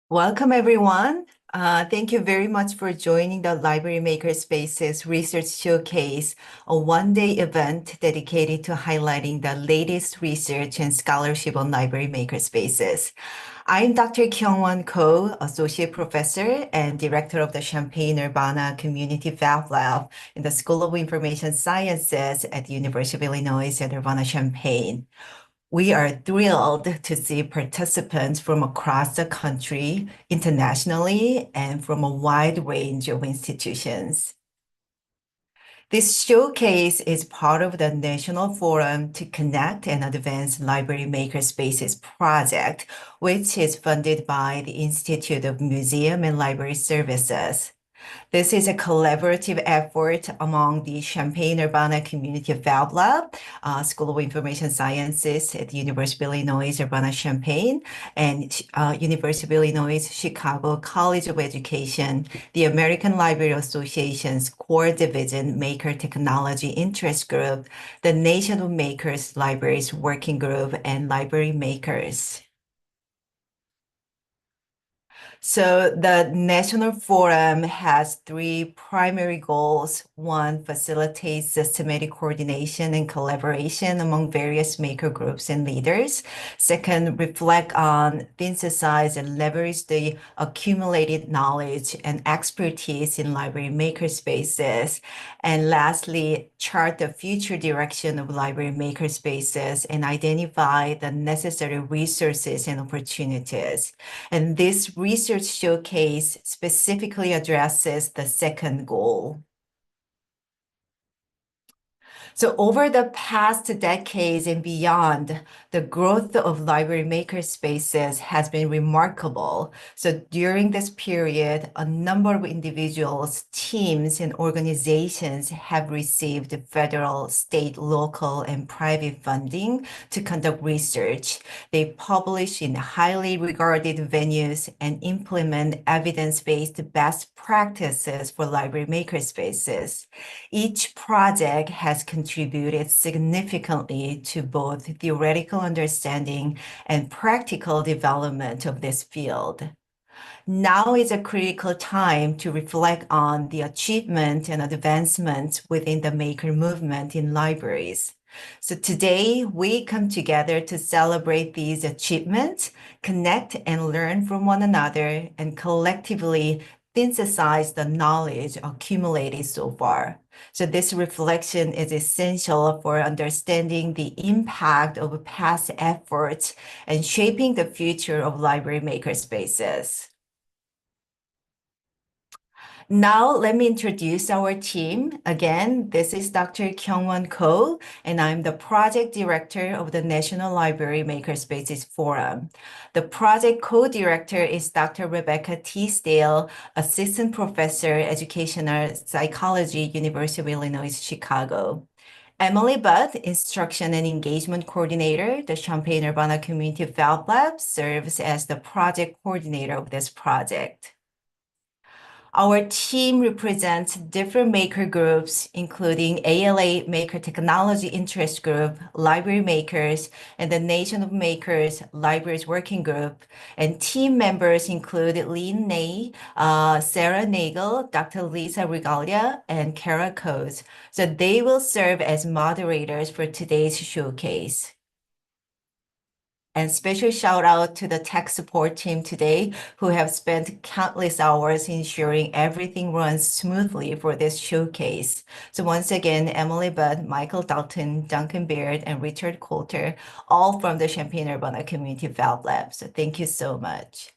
Welcome, everyone. Thank you very much for joining the Library Makerspaces Research Showcase, a one-day event dedicated to highlighting the latest research and scholarship on library makerspaces. I'm Dr. Kyungwon Ko, Associate Professor and Director of the Champaign-Urbana Community Fab Lab in the School of Information Sciences at the University of Illinois at Urbana-Champaign. We are thrilled to see participants from across the country, internationally, and from a wide range of institutions. This showcase is part of the National Forum to Connect and Advance Library Makerspaces project, which is funded by the Institute of Museum and Library Services. This is a collaborative effort among the Champaign-Urbana Community Fab Lab, School of Information Sciences at the University of Illinois Urbana-Champaign, and University of Illinois Chicago College of Education, the American Library Association's Core Division Maker Technology Interest Group, the Nation of Makers Libraries Working Group, and Library Makers. So the National Forum has three primary goals. One, facilitates systematic coordination and collaboration among various maker groups and leaders. Second, reflect on, synthesize, and leverage the accumulated knowledge and expertise in library makerspaces. And lastly, chart the future direction of library makerspaces and identify the necessary resources and opportunities. And this research showcase specifically addresses the second goal. So over the past decades and beyond, the growth of library makerspaces has been remarkable. So during this period, a number of individuals, teams, and organizations have received federal, state, local, and private funding to conduct research. They publish in highly regarded venues and implement evidence-based best practices for library makerspaces. Each project has contributed significantly to both theoretical understanding and practical development of this field. Now is a critical time to reflect on the achievement and advancements within the maker movement in libraries. So today we come together to celebrate these achievements, connect and learn from one another, and collectively synthesize the knowledge accumulated so far. So this reflection is essential for understanding the impact of past efforts and shaping the future of library makerspaces. Now, let me introduce our team. Again, this is Dr. Kyungwon Ko, and I'm the project director of the National Library Makerspaces Forum. The project co-director is Dr. Rebecca Teasdale, assistant professor, educational psychology, University of Illinois, Chicago. Emily Budd, Instruction and Engagement Coordinator, the Champaign-Urbana Community Fab Lab, serves as the project coordinator of this project. Our team represents different maker groups, including ALA Maker Technology Interest Group, Library Makers, and the Nation of Makers Libraries Working Group. And team members include Lynn Ney, Sarah Nagel, Dr. Lisa Regalia, and Kara Coase. So they will serve as moderators for today's showcase. And special shout out to the tech support team today who have spent countless hours ensuring everything runs smoothly for this showcase. So once again, Emily Budd, Michael Dalton, Duncan Baird, and Richard Coulter, all from the Champaign-Urbana Community Fab Lab. So thank you so much.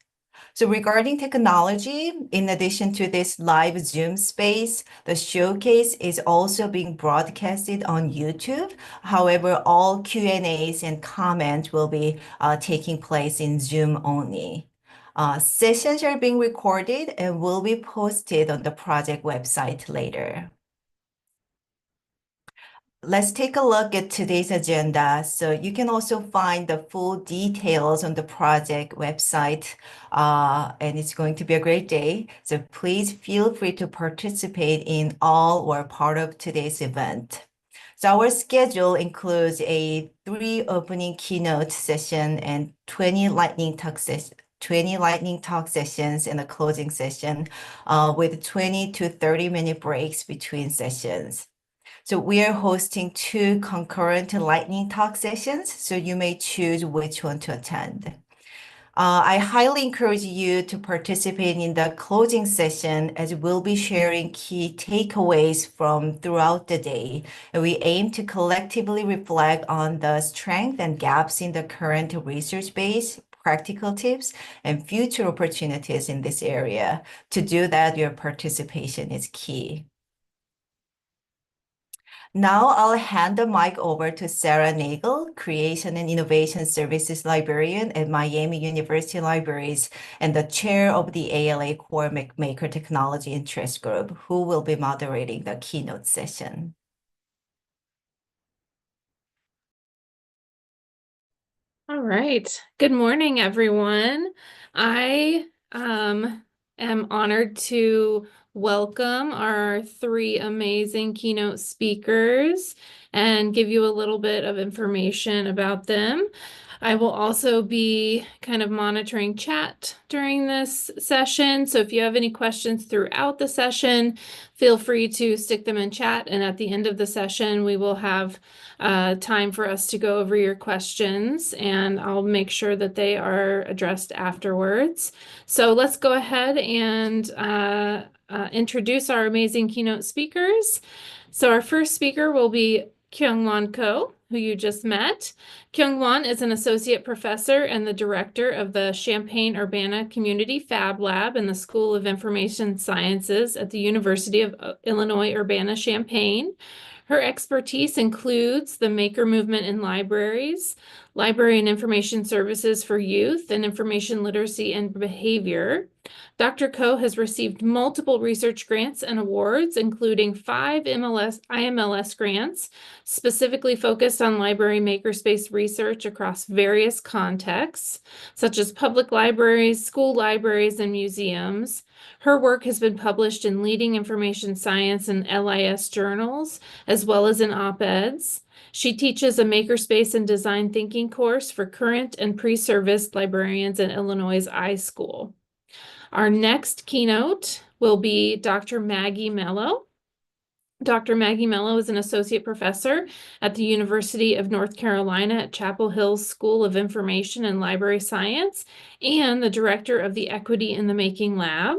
So regarding technology, in addition to this live Zoom space, the showcase is also being broadcasted on YouTube. However, all Q&As and comments will be taking place in Zoom only. Sessions are being recorded and will be posted on the project website later. Let's take a look at today's agenda. So you can also find the full details on the project website, and it's going to be a great day. So please feel free to participate in all or part of today's event. So our schedule includes a 3 opening keynote session and 20 lightning talk 20 lightning talk sessions and a closing session with 20 to 30-minute breaks between sessions. So we are hosting 2 concurrent lightning talk sessions, so you may choose which one to attend. I highly encourage you to participate in the closing session as we'll be sharing key takeaways from throughout the day. And we aim to collectively reflect on the strengths and gaps in the current research base, practical tips, and future opportunities in this area. To do that, your participation is key. Now I'll hand the mic over to Sarah Nagel, Creation and Innovation Services Librarian at Miami University Libraries and the chair of the ALA Core Maker Technology Interest Group, who will be moderating the keynote session. All right. Good morning, everyone. I am honored to welcome our 3 amazing keynote speakers and give you a little bit of information about them. I will also be kind of monitoring chat during this session. So if you have any questions throughout the session, feel free to stick them in chat. And at the end of the session, we will have time for us to go over your questions, and I'll make sure that they are addressed afterwards. So let's go ahead and introduce our amazing keynote speakers. So our first speaker will be Kyungwon Ko, who you just met. Kyungwon is an associate professor and the director of the Champaign-Urbana Community Fab Lab in the School of Information Sciences at the University of Illinois Urbana-Champaign. Her expertise includes the maker movement in libraries, library and information services for youth, and information literacy and behavior. Dr. Ko has received multiple research grants and awards, including 5 IMLS grants, specifically focused on library makerspace research across various contexts, such as public libraries, school libraries, and museums. Her work has been published in leading information science and LIS journals, as well as in op-eds. She teaches a Makerspace and Design Thinking course for current and pre-service librarians in Illinois' iSchool. Our next keynote will be Dr. Maggie Melo. Dr. Maggie Melo is an associate professor at the University of North Carolina at Chapel Hill's School of Information and Library Science and the director of the Equity in the Making Lab.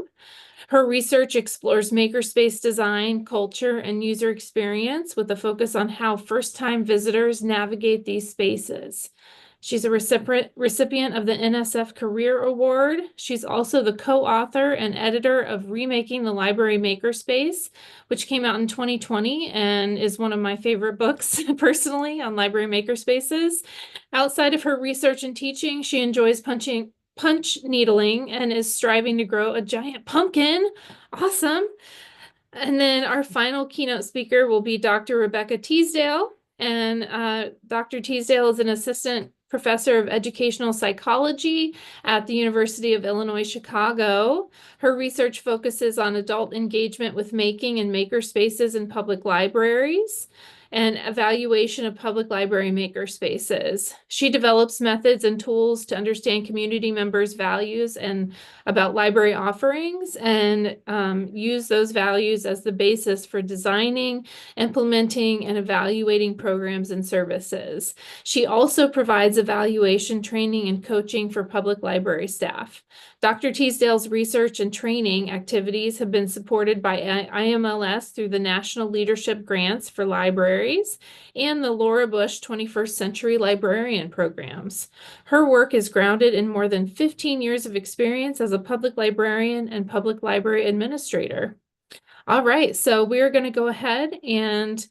Her research explores makerspace design, culture, and user experience with a focus on how first-time visitors navigate these spaces. She's a recipient of the NSF Career Award. She's also the co-author and editor of Remaking the Library Makerspace, which came out in 2020 and is one of my favorite books personally on library makerspaces. Outside of her research and teaching, she enjoys punch needling and is striving to grow a giant pumpkin. Awesome. And then our final keynote speaker will be Dr. Rebecca Teasdale. And Dr. Teasdale is an assistant professor of educational psychology at the University of Illinois, Chicago. Her research focuses on adult engagement with making and maker spaces in public libraries and evaluation of public library maker spaces. She develops methods and tools to understand community members' values and about library offerings and use those values as the basis for designing, implementing, and evaluating programs and services. She also provides evaluation training and coaching for public library staff. Dr. Teasdale's research and training activities have been supported by IMLS through the National Leadership Grants for Libraries and the Laura Bush 21st Century Librarian Programs. Her work is grounded in more than 15 years of experience as a public librarian and public library administrator. All right, so we're going to go ahead and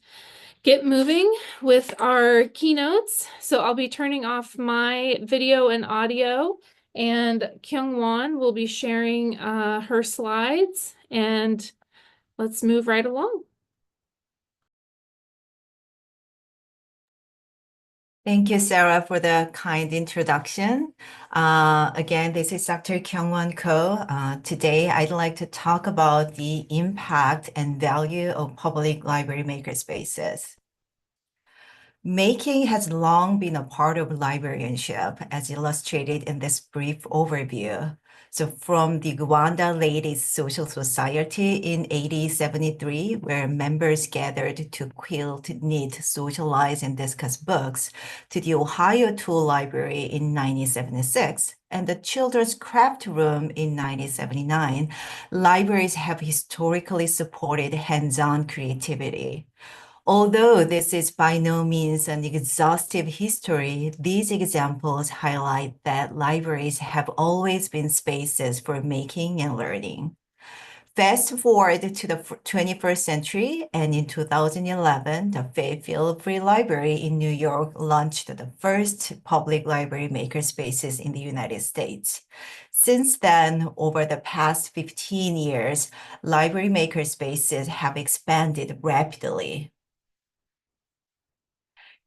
get moving with our keynotes. So I'll be turning off my video and audio, and Kyungwon will be sharing her slides, and let's move right along. Thank you, Sarah, for the kind introduction. Again, this is Dr. Kyungwon Ko. Today, I'd like to talk about the impact and value of public library makerspaces. Making has long been a part of librarianship, as illustrated in this brief overview. So from the Rwanda Ladies Social Society in 1873, where members gathered to quilt, knit, socialize, and discuss books, to the Ohio Tool Library in 1976, and the Children's Craft Room in 1979, libraries have historically supported hands-on creativity. Although this is by no means an exhaustive history, these examples highlight that libraries have always been spaces for making and learning. Fast forward to the 21st century, and in 2011, the Fairfield Free Library in New York launched the first public library makerspaces in the United States. Since then, over the past 15 years, library makerspaces have expanded rapidly.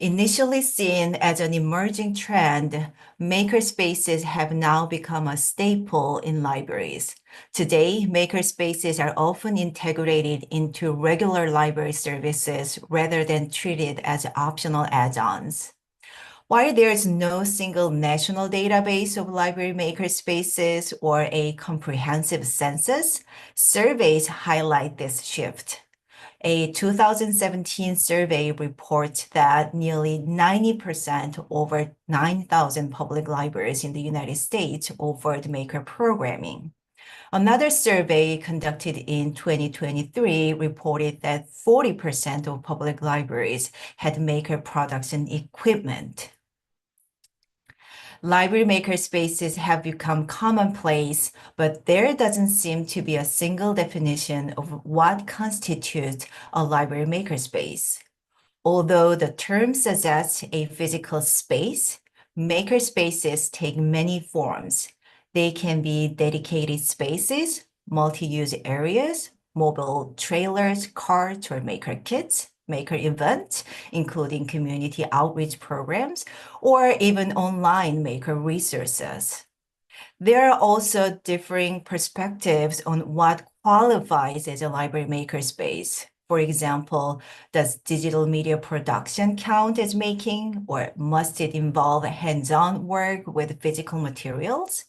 Initially seen as an emerging trend, makerspaces have now become a staple in libraries. Today, makerspaces are often integrated into regular library services rather than treated as optional add-ons. While there is no single national database of library makerspaces or a comprehensive census, surveys highlight this shift. A 2017 survey reports that nearly 90%, over 9,000 public libraries in the United States, offered maker programming. Another survey conducted in 2023 reported that 40% of public libraries had maker products and equipment. Library maker spaces have become commonplace, but there doesn't seem to be a single definition of what constitutes a library makerspace. Although the term suggests a physical space, makerspaces take many forms. They can be dedicated spaces, multi-use areas, mobile trailers, carts, or maker kits, maker events, including community outreach programs, or even online maker resources. There are also differing perspectives on what qualifies as a library makerspace. For example, does digital media production count as making, or must it involve hands-on work with physical materials?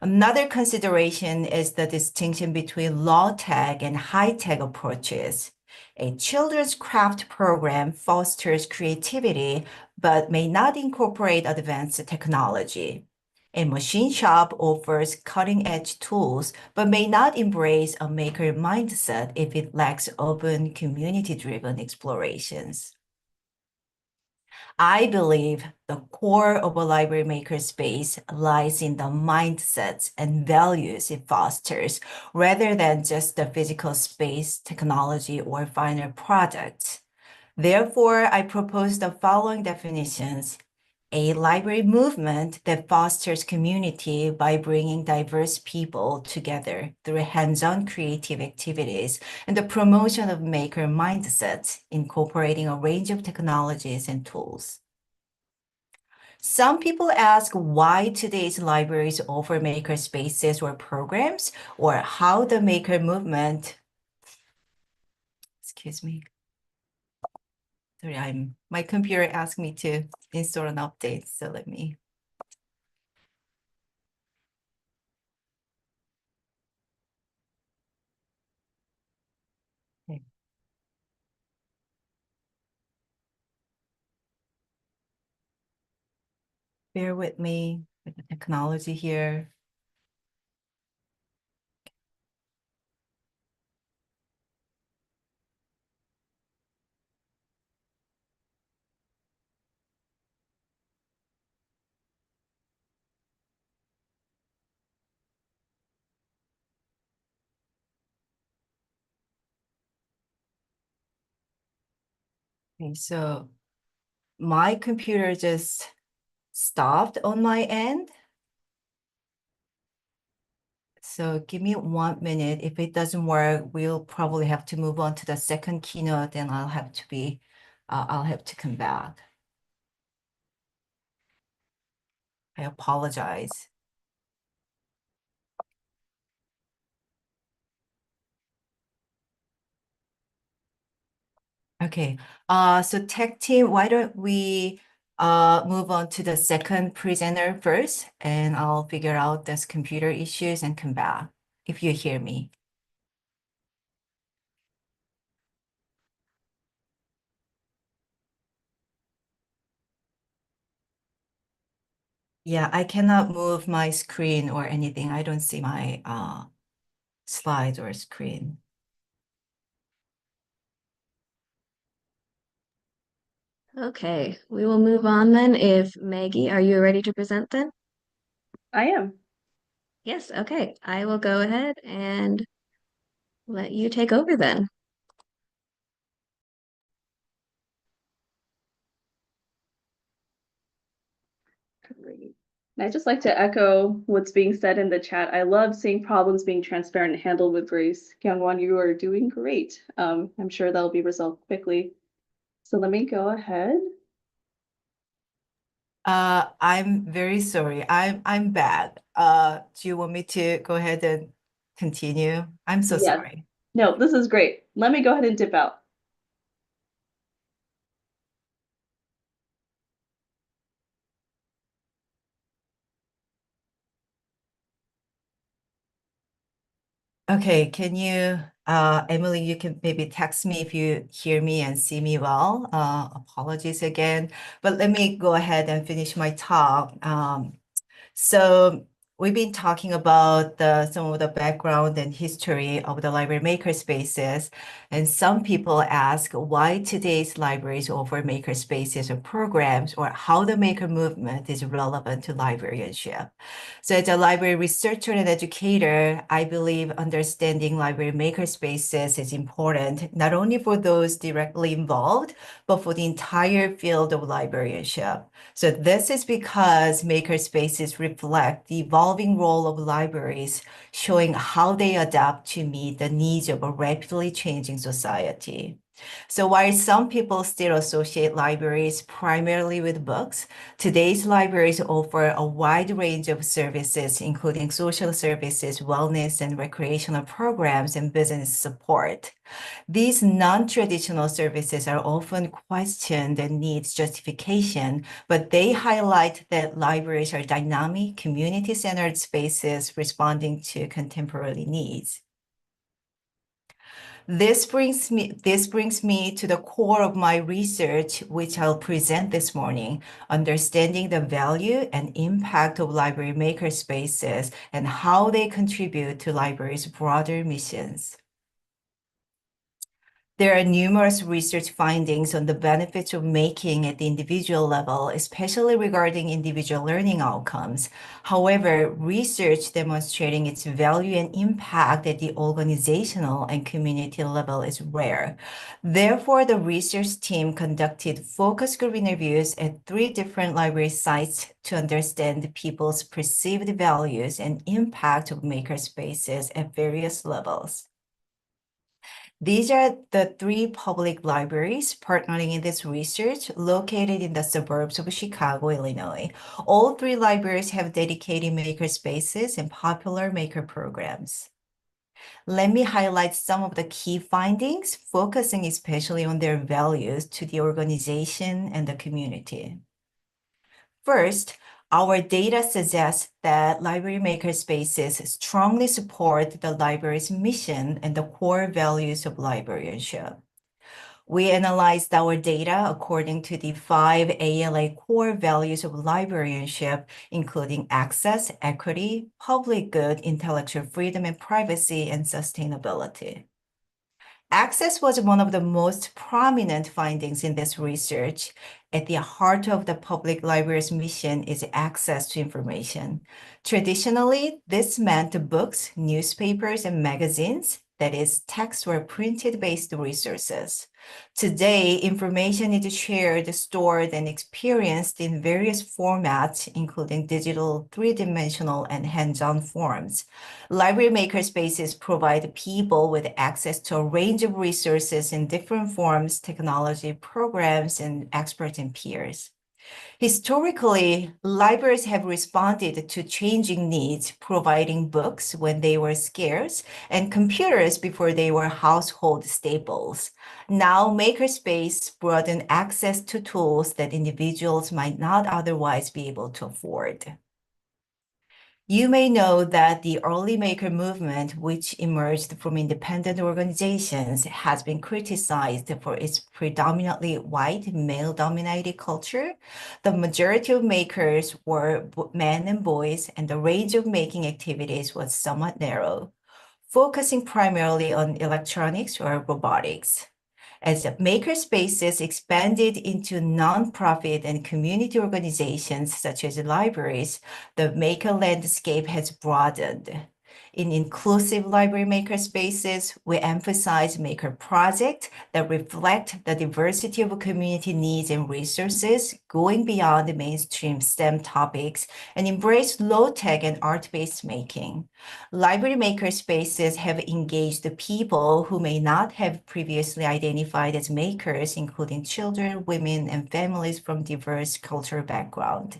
Another consideration is the distinction between low-tech and high-tech approaches. A children's craft program fosters creativity, but may not incorporate advanced technology. A machine shop offers cutting-edge tools, but may not embrace a maker mindset if it lacks open, community-driven explorations. I believe the core of a library maker space lies in the mindsets and values it fosters, rather than just the physical space, technology, or final products. Therefore, I propose the following definitions. A library movement that fosters community by bringing diverse people together through hands-on creative activities and the promotion of maker mindsets, incorporating a range of technologies and tools. Some people ask why today's libraries offer maker spaces or programs, or how the maker movement, excuse me, sorry, my computer asked me to install an update, so let me. Okay. Bear with me with the technology here. Okay, so my computer just stopped on my end. So give me 1 minute. If it doesn't work, we'll probably have to move on to the second keynote, and I'll have to come back. I apologize. Okay. So tech team, why don't we move on to the second presenter first, and I'll figure out this computer issues and come back if you hear me. Yeah, I cannot move my screen or anything. I don't see my slides or screen. Okay, we will move on then. If Maggie, are you ready to present then? I am. Yes, okay. I will go ahead and let you take over then. Great. And I'd just like to echo what's being said in the chat. I love seeing problems being transparent and handled with grace. Kyungwon, you are doing great. I'm sure that'll be resolved quickly. So let me go ahead. I'm very sorry. I'm bad. Do you want me to go ahead and continue? I'm so Yes. sorry. No, this is great. Let me go ahead and dip out. Okay, can you, Emily, you can maybe text me if you hear me and see me well. Apologies again, but let me go ahead and finish my talk. So we've been talking about some of the background and history of the library makerspaces, and some people ask why today's libraries offer makerspaces or programs, or how the maker movement is relevant to librarianship. So as a library researcher and educator, I believe understanding library makerspaces is important, not only for those directly involved, but for the entire field of librarianship. So this is because makerspaces reflect the evolving role of libraries, showing how they adapt to meet the needs of a rapidly changing society. So while some people still associate libraries primarily with books, today's libraries offer a wide range of services, including social services, wellness and recreational programs, and business support. These non-traditional services are often questioned and needs justification, but they highlight that libraries are dynamic, community-centered spaces responding to contemporary needs. This brings me to the core of my research, which I'll present this morning, understanding the value and impact of library makerspaces and how they contribute to libraries' broader missions. There are numerous research findings on the benefits of making at the individual level, especially regarding individual learning outcomes. However, research demonstrating its value and impact at the organizational and community level is rare. Therefore, the research team conducted focus group interviews at 3 different library sites to understand people's perceived values and impact of makerspaces at various levels. These are the 3 public libraries partnering in this research located in the suburbs of Chicago, Illinois. All 3 libraries have dedicated makerspaces and popular maker programs. Let me highlight some of the key findings, focusing especially on their values to the organization and the community. First, our data suggests that library makerspaces strongly support the library's mission and the core values of librarianship. We analyzed our data according to the 5 ALA core values of librarianship, including access, equity, public good, intellectual freedom and privacy, and sustainability. Access was one of the most prominent findings in this research. At the heart of the public library's mission is access to information. Traditionally, this meant books, newspapers, and magazines, that is, text or printed-based resources. Today, information is shared, stored, and experienced in various formats, including digital, 3-dimensional, and hands-on forms. Library makerspaces provide people with access to a range of resources in different forms, technology, programs, and experts and peers. Historically, libraries have responded to changing needs, providing books when they were scarce and computers before they were household staples. Now, Makerspace broaden access to tools that individuals might not otherwise be able to afford. You may know that the early maker movement, which emerged from independent organizations, has been criticized for its predominantly white, male-dominated culture. The majority of makers were men and boys, and the range of making activities was somewhat narrow, focusing primarily on electronics or robotics. As makerspaces expanded into nonprofit and community organizations such as libraries, the maker landscape has broadened. In inclusive library makerspaces, we emphasize maker projects that reflect the diversity of community needs and resources, going beyond the mainstream STEM topics, and embrace low-tech and art-based making. Library makerspaces have engaged people who may not have previously identified as makers, including children, women, and families from diverse cultural backgrounds.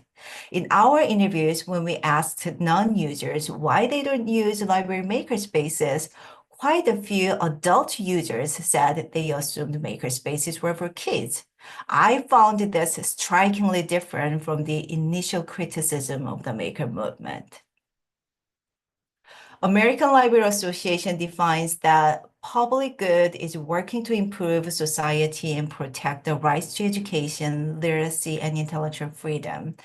In our interviews, when we asked non-users why they don't use library makerspaces, quite a few adult users said they assumed makerspaces were for kids. I found this strikingly different from the initial criticism of the maker movement. American Library Association defines that public good is working to improve society and protect the rights to education, literacy, and intellectual freedom.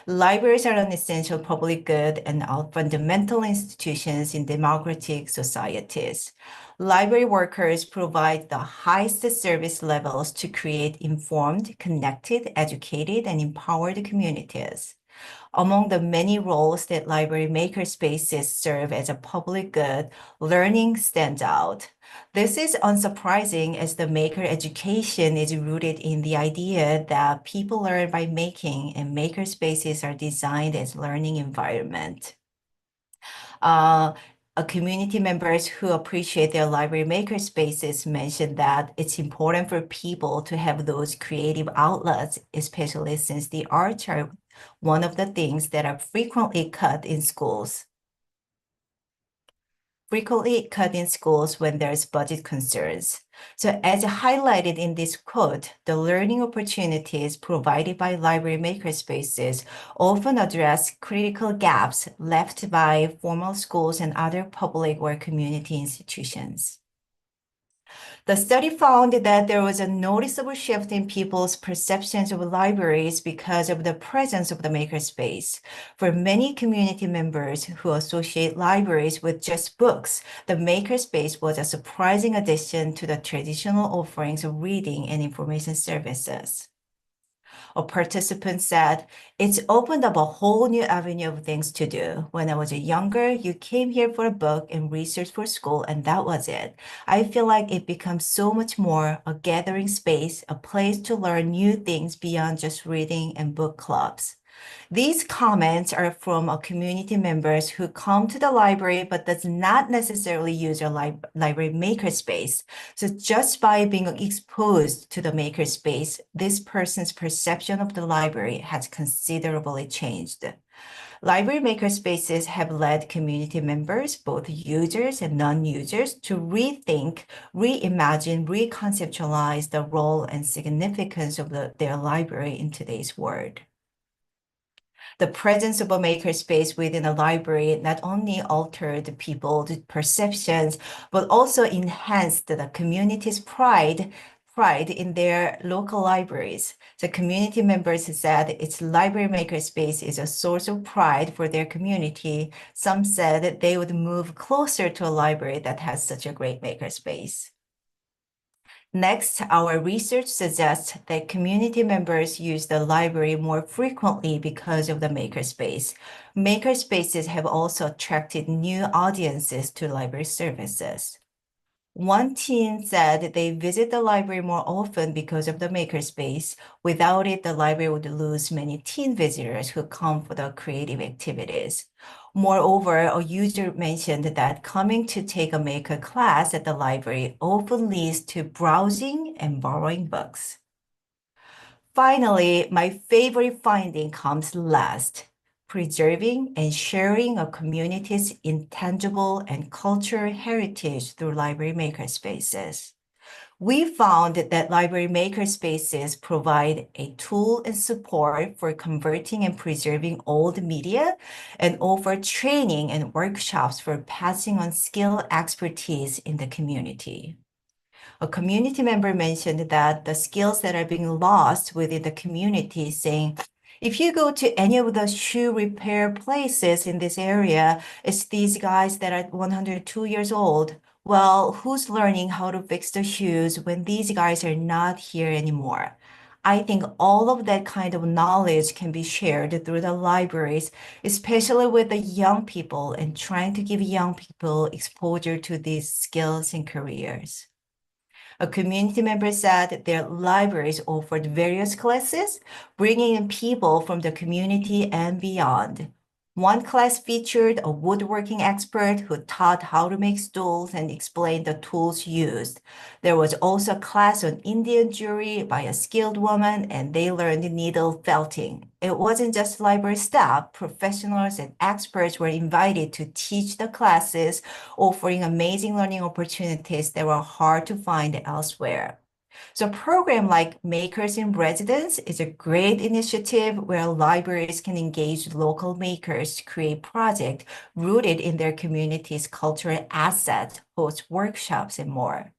Libraries are an essential public good and are fundamental institutions in democratic societies. Library workers provide the highest service levels to create informed, connected, educated, and empowered communities. Among the many roles that library makerspaces serve as a public good, learning stands out. This is unsurprising as the maker education is rooted in the idea that people learn by making, and makerspaces are designed as learning environment. Community members who appreciate their library makerspaces mentioned that it's important for people to have those creative outlets, especially since the arts are one of the things that are frequently cut in schools when there's budget concerns. So as highlighted in this quote, the learning opportunities provided by library makerspaces often address critical gaps left by formal schools and other public or community institutions. The study found that there was a noticeable shift in people's perceptions of libraries because of the presence of the makerspace. For many community members who associate libraries with just books, the makerspace was a surprising addition to the traditional offerings of reading and information services. A participant said, "It's opened up a whole new avenue of things to do. When I was younger, you came here for a book and research for school, and that was it. I feel like it becomes so much more a gathering space, a place to learn new things beyond just reading and book clubs." These comments are from community members who come to the library but does not necessarily use a library makerspace. So just by being exposed to the makerspace, this person's perception of the library has considerably changed. Library makerspaces have led community members, both users and non-users, to rethink, reimagine, reconceptualize the role and significance of their library in today's world. The presence of a makerspace within a library not only altered people's perceptions, but also enhanced the community's pride in their local libraries. The community members said its library makerspace is a source of pride for their community. Some said that they would move closer to a library that has such a great makerspace. Next, our research suggests that community members use the library more frequently because of the makerspace. Makerspaces have also attracted new audiences to library services. One teen said they visit the library more often because of the makerspace. Without it, the library would lose many teen visitors who come for the creative activities. Moreover, a user mentioned that coming to take a maker class at the library often leads to browsing and borrowing books. finally, my favorite finding comes last: preserving and sharing a community's intangible and cultural heritage through library makerspaces. We found that library makerspaces provide a tool and support for converting and preserving old media and offer training and workshops for passing on skill expertise in the community. A community member mentioned that the skills that are being lost within the community, saying, if you go to any of the shoe repair places in this area, it's these guys that are 102 years old. Well, who's learning how to fix the shoes when these guys are not here anymore? I think all of that kind of knowledge can be shared through the libraries, especially with the young people, and trying to give young people exposure to these skills and careers. A community member said their libraries offered various classes, bringing in people from the community and beyond. One class featured a woodworking expert who taught how to make stools and explained the tools used. There was also a class on Indian jewelry by a skilled woman, and they learned needle felting. It wasn't just library staff, professionals and experts were invited to teach the classes, offering amazing learning opportunities that were hard to find elsewhere. So a program like Makers in Residence is a great initiative where libraries can engage local makers to create projects rooted in their community's cultural assets, host workshops, and more.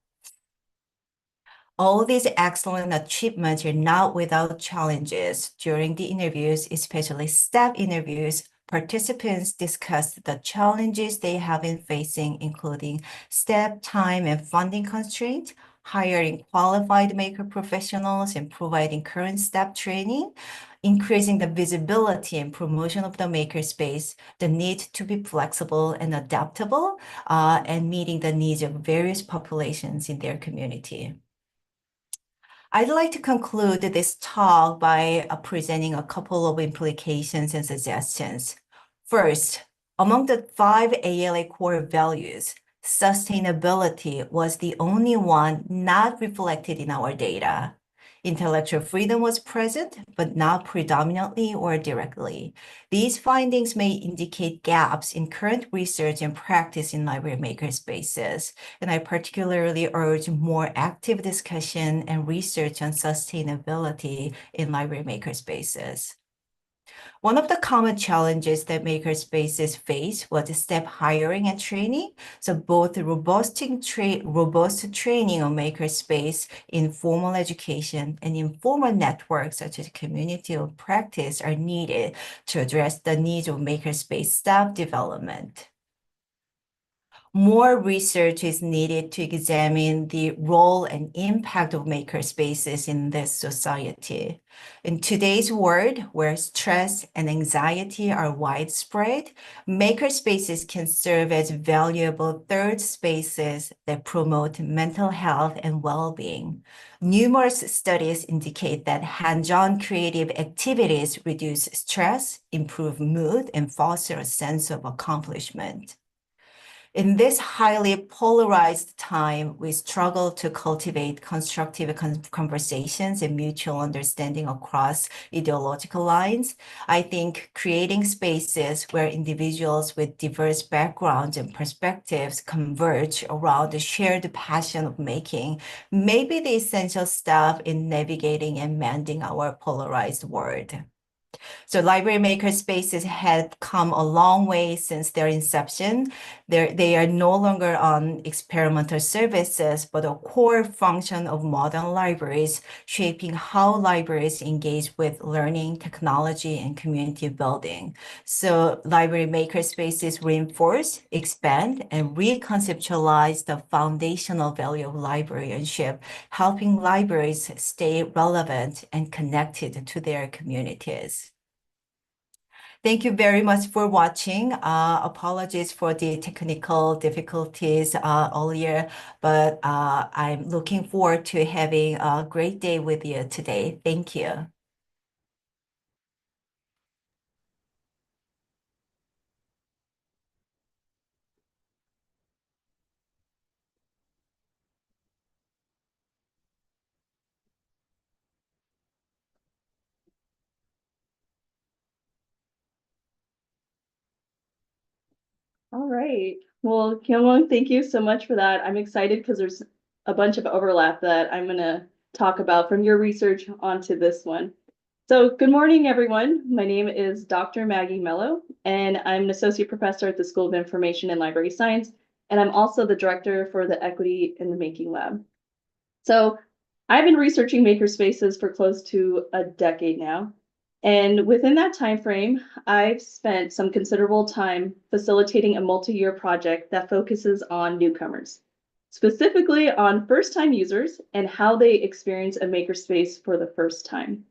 All these excellent achievements are not without challenges. During the interviews, especially staff interviews, participants discussed the challenges they have been facing, including staff time and funding constraints, hiring qualified maker professionals and providing current staff training, increasing the visibility and promotion of the makerspace, the need to be flexible and adaptable, and meeting the needs of various populations in their community. I'd like to conclude this talk by presenting a couple of implications and suggestions. First, among the 5 ALA core values, sustainability was the only one not reflected in our data. Intellectual freedom was present, but not predominantly or directly. These findings may indicate gaps in current research and practice in library makerspaces, and I particularly urge more active discussion and research on sustainability in library makerspaces. One of the common challenges that makerspaces face was staff hiring and training. So both robust training on makerspace in formal education and informal networks such as community of practice are needed to address the needs of makerspace staff development. More research is needed to examine the role and impact of makerspaces in this society. In today's world, where stress and anxiety are widespread, makerspaces can serve as valuable third spaces that promote mental health and well-being. Numerous studies indicate that hands-on creative activities reduce stress, improve mood, and foster a sense of accomplishment. In this highly polarized time, we struggle to cultivate constructive conversations and mutual understanding across ideological lines. I think creating spaces where individuals with diverse backgrounds and perspectives converge around the shared passion of making may be the essential step in navigating and mending our polarized world. So library makerspaces had come a long way since their inception. They are no longer on experimental services, but a core function of modern libraries, shaping how libraries engage with learning, technology, and community building. So library makerspaces reinforce, expand, and reconceptualize the foundational value of librarianship, helping libraries stay relevant and connected to their communities. Thank you very much for watching. Apologies for the technical difficulties earlier, but I'm looking forward to having a great day with you today. Thank you. All right. Well, Kyungwon, thank you so much for that. I'm excited because there's a bunch of overlap that I'm going to talk about from your research onto this one. So good morning, everyone. My name is Dr. Maggie Melo, and I'm an associate professor at the School of Information and Library Science, and I'm also the director for the Equity in the Making Lab. So I've been researching makerspaces for close to a decade now. And within that time frame, I've spent some considerable time facilitating a multi-year project that focuses on newcomers, specifically on first-time users and how they experience a makerspace for the first time.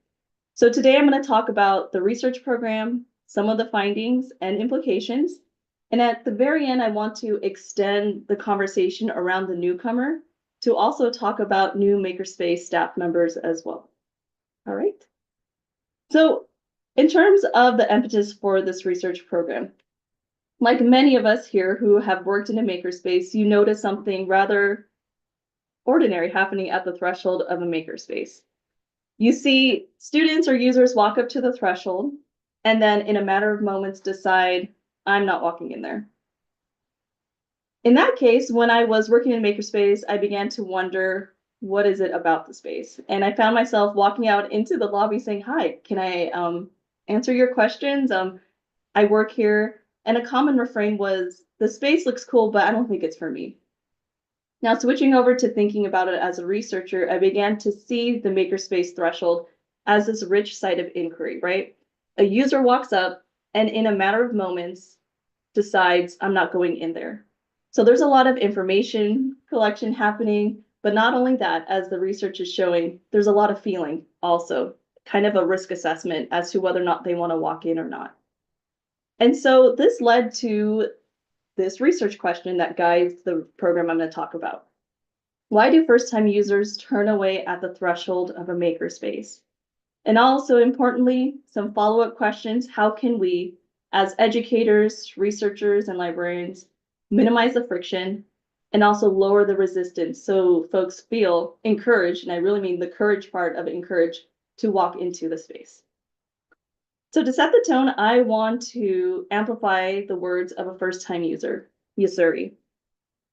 So today I'm going to talk about the research program, some of the findings and implications. And at the very end, I want to extend the conversation around the newcomer to also talk about new Makerspace staff members as well. All right. So in terms of the impetus for this research program, like many of us here who have worked in a makerspace, you notice something rather ordinary happening at the threshold of a makerspace. You see students or users walk up to the threshold and then in a matter of moments decide, I'm not walking in there. In that case, when I was working in Makerspace, I began to wonder, what is it about the space? And I found myself walking out into the lobby saying, hi, can I answer your questions? I work here. And a common refrain was, the space looks cool, but I don't think it's for me. Now, switching over to thinking about it as a researcher, I began to see the Makerspace threshold as this rich site of inquiry, right? A user walks up and in a matter of moments decides, I'm not going in there. So there's a lot of information collection happening, but not only that, as the research is showing, there's a lot of feeling also, kind of a risk assessment as to whether or not they want to walk in or not. And so this led to this research question that guides the program I'm going to talk about. Why do first-time users turn away at the threshold of a makerspace? And also importantly, some follow-up questions. How can we, as educators, researchers, and librarians, minimize the friction and also lower the resistance so folks feel encouraged, and I really mean the courage part of encouraged, to walk into the space? So to set the tone, I want to amplify the words of a first-time user, Yusuri.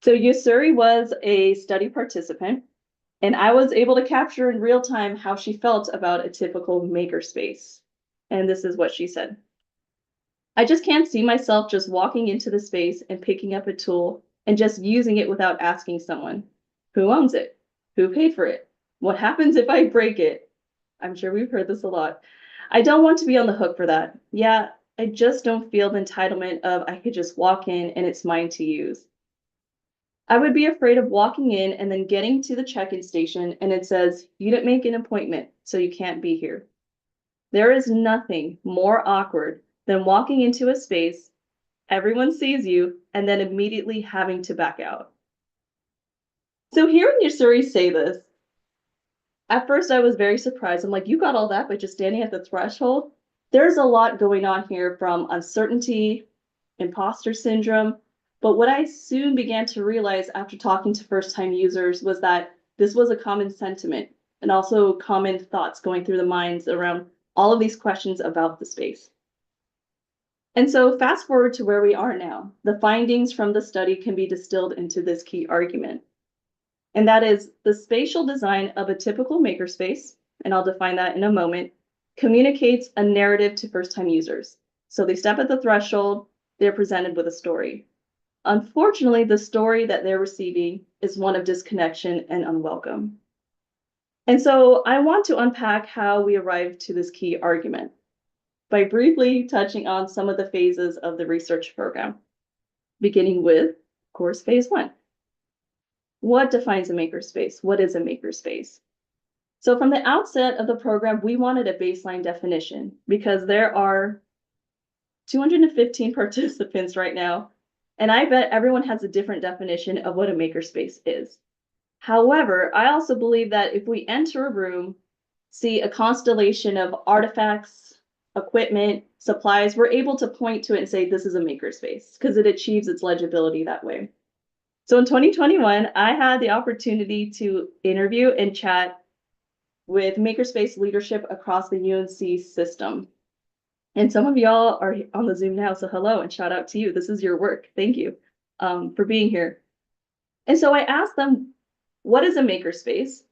So Yusuri was a study participant, and I was able to capture in real time how she felt about a typical makerspace. And this is what she said. I just can't see myself just walking into the space and picking up a tool and just using it without asking someone, who owns it? Who paid for it? What happens if I break it? I'm sure we've heard this a lot. I don't want to be on the hook for that. Yeah, I just don't feel the entitlement of I could just walk in and it's mine to use. I would be afraid of walking in and then getting to the check-in station and it says, you didn't make an appointment, so you can't be here. There is nothing more awkward than walking into a space, everyone sees you, and then immediately having to back out. So hearing Yusuri say this, at first I was very surprised. I'm like, you got all that by just standing at the threshold? There's a lot going on here, from uncertainty, imposter syndrome. But what I soon began to realize after talking to first-time users was that this was a common sentiment and also common thoughts going through the minds around all of these questions about the space. And so fast forward to where we are now. The findings from the study can be distilled into this key argument. And that is the spatial design of a typical makerspace, and I'll define that in a moment, communicates a narrative to first-time users. So they step at the threshold, they're presented with a story. Unfortunately, the story that they're receiving is one of disconnection and unwelcome. And so I want to unpack how we arrived to this key argument by briefly touching on some of the phases of the research program, beginning with, of course, phase one. What defines a makerspace? What is a makerspace? So from the outset of the program, we wanted a baseline definition because there are 215 participants right now, and I bet everyone has a different definition of what a makerspace is. However, I also believe that if we enter a room, see a constellation of artifacts, equipment, supplies, we're able to point to it and say, this is a makerspace, because it achieves its legibility that way. So in 2021, I had the opportunity to interview and chat with Makerspace leadership across the UNC system. And some of y'all are on the Zoom now, so hello and shout out to you. This is your work. Thank you for being here. And so I asked them, what is a makerspace?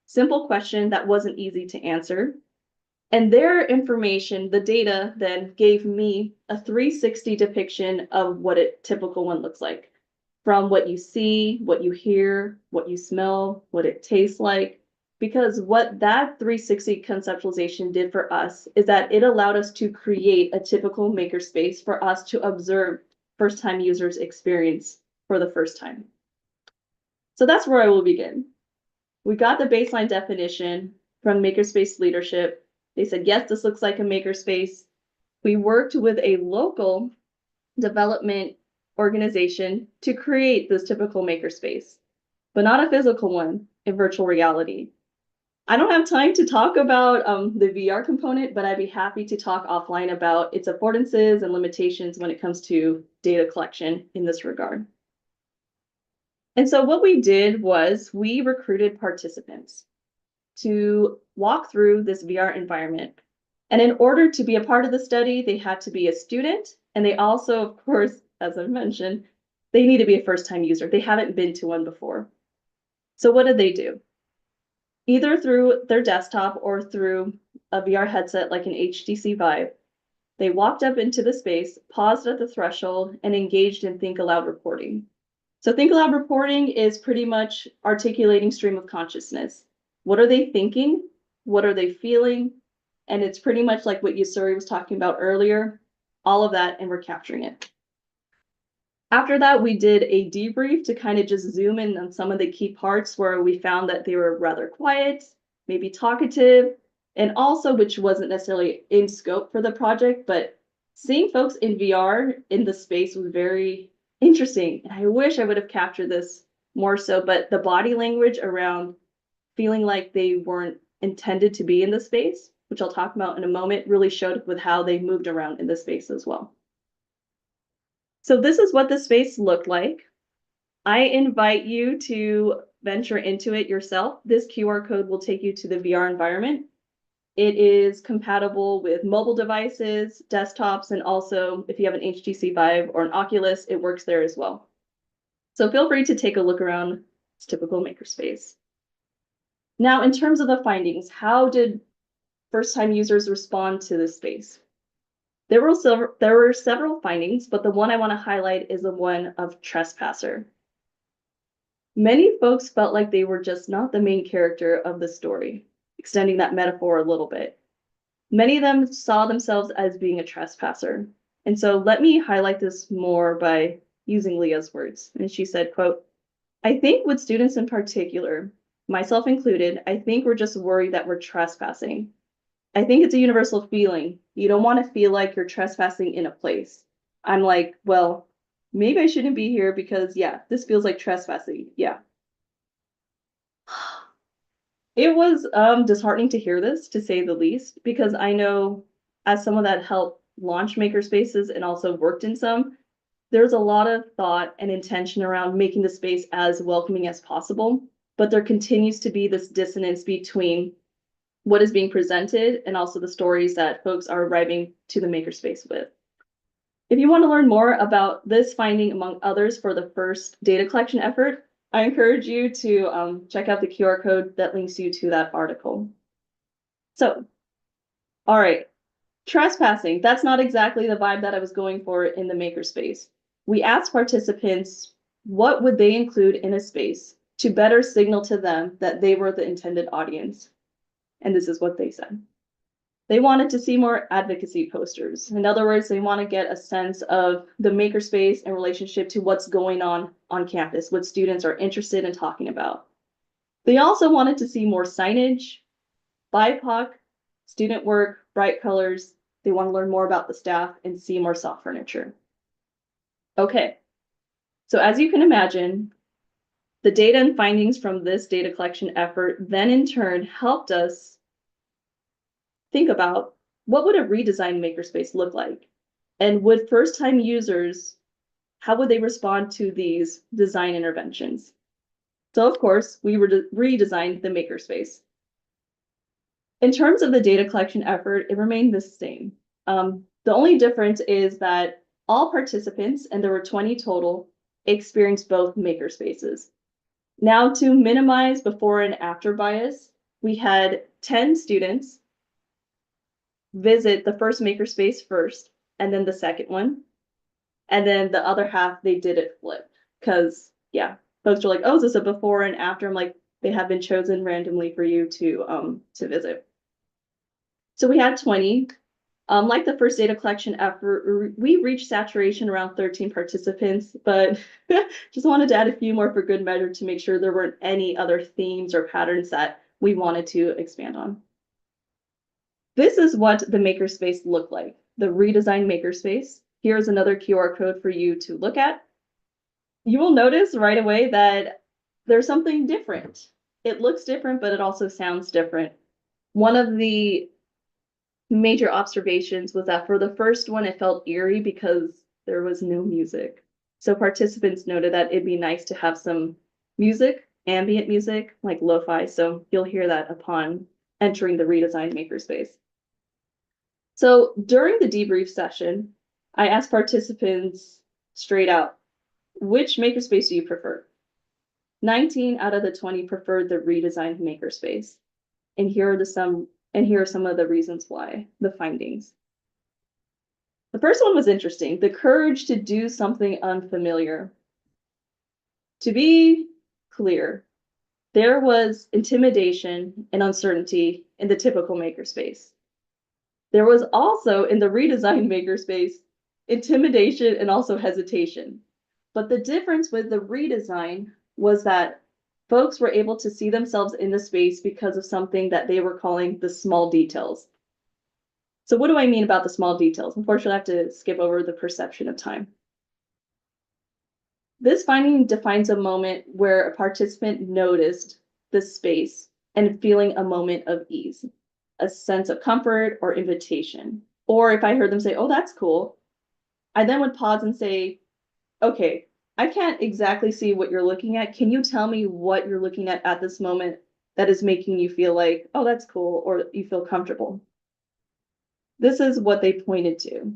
Simple question that wasn't easy to answer. And their information, the data, then gave me a 360 depiction of what a typical one looks like. From what you see, what you hear, what you smell, what it tastes like. Because what that 360 conceptualization did for us is that it allowed us to create a typical makerspace for us to observe first-time users' experience for the first time. So that's where I will begin. We got the baseline definition from Makerspace leadership. They said, yes, this looks like a makerspace. We worked with a local development organization to create this typical makerspace, but not a physical one in virtual reality. I don't have time to talk about the VR component, but I'd be happy to talk offline about its affordances and limitations when it comes to data collection in this regard. And so what we did was we recruited participants to walk through this VR environment. And in order to be a part of the study, they had to be a student. And they also, of course, as I mentioned, they need to be a first-time user. They haven't been to one before. So what did they do? Either through their desktop or through a VR headset like an HTC Vive, they walked up into the space, paused at the threshold, and engaged in Think Aloud reporting. So Think Aloud reporting is pretty much articulating stream of consciousness. What are they thinking? What are they feeling? And it's pretty much like what Yusuri was talking about earlier, all of that, and we're capturing it. After that, we did a debrief to kind of just zoom in on some of the key parts where we found that they were rather quiet, maybe talkative, and also, which wasn't necessarily in scope for the project, but seeing folks in VR in the space was very interesting. And I wish I would have captured this more so, but the body language around feeling like they weren't intended to be in the space, which I'll talk about in a moment, really showed up with how they moved around in the space as well. So this is what the space looked like. I invite you to venture into it yourself. This QR code will take you to the VR environment. It is compatible with mobile devices, desktops, and also if you have an HTC Vive or an Oculus, it works there as well. So feel free to take a look around this typical makerspace. Now, in terms of the findings, how did first-time users respond to this space? There were several findings, but the one I want to highlight is the one of trespasser. Many folks felt like they were just not the main character of the story, extending that metaphor a little bit. Many of them saw themselves as being a trespasser. And so let me highlight this more by using Leah's words. And she said, quote, I think with students in particular, myself included, I think we're just worried that we're trespassing. I think it's a universal feeling. You don't want to feel like you're trespassing in a place. I'm like, well, maybe I shouldn't be here because, yeah, this feels like trespassing. Yeah. It was disheartening to hear this, to say the least, because I know as someone that helped launch Makerspaces and also worked in some, there's a lot of thought and intention around making the space as welcoming as possible, but there continues to be this dissonance between what is being presented and also the stories that folks are arriving to the Makerspace with. If you want to learn more about this finding, among others, for the first data collection effort, I encourage you to check out the QR code that links you to that article. So, all right, trespassing, that's not exactly the vibe that I was going for in the Makerspace. We asked participants what would they include in a space to better signal to them that they were the intended audience. And this is what they said. They wanted to see more advocacy posters. In other words, they want to get a sense of the Makerspace in relationship to what's going on campus, what students are interested in talking about. They also wanted to see more signage, BIPOC, student work, bright colors. They want to learn more about the staff and see more soft furniture. Okay, so as you can imagine, the data and findings from this data collection effort then in turn helped us think about what would a redesigned Makerspace look like? And would first-time users, how would they respond to these design interventions? So of course, we redesigned the Makerspace. In terms of the data collection effort, it remained the same. The only difference is that all participants, and there were 20 total, experienced both makerspaces. Now, to minimize before and after bias, we had 10 students visit the first makerspace first, and then the second one. And then the other half, they did it flipped. Because, yeah, folks are like, oh, is this a before and after? I'm like, they have been chosen randomly for you to visit. So we had 20. Like the first data collection effort, we reached saturation around 13 participants, but just wanted to add a few more for good measure to make sure there weren't any other themes or patterns that we wanted to expand on. This is what the Makerspace looked like, the redesigned Makerspace. Here's another QR code for you to look at. You will notice right away that there's something different. It looks different, but it also sounds different. One of the major observations was that for the first one, it felt eerie because there was no music. So participants noted that it'd be nice to have some music, ambient music, like lo-fi. So you'll hear that upon entering the redesigned Makerspace. So during the debrief session, I asked participants straight out, which Makerspace do you prefer? 19 out of the 20 preferred the redesigned Makerspace. And here are some of the reasons why, the findings. The first one was interesting, the courage to do something unfamiliar. To be clear, there was intimidation and uncertainty in the typical Makerspace. There was also, in the redesigned Makerspace, intimidation and also hesitation. But the difference with the redesign was that folks were able to see themselves in the space because of something that they were calling the small details. So what do I mean about the small details? Unfortunately, I have to skip over the perception of time. This finding defines a moment where a participant noticed the space and feeling a moment of ease, a sense of comfort or invitation. Or if I heard them say, oh, that's cool, I then would pause and say, okay, I can't exactly see what you're looking at. Can you tell me what you're looking at this moment that is making you feel like, oh, that's cool, or you feel comfortable? This is what they pointed to.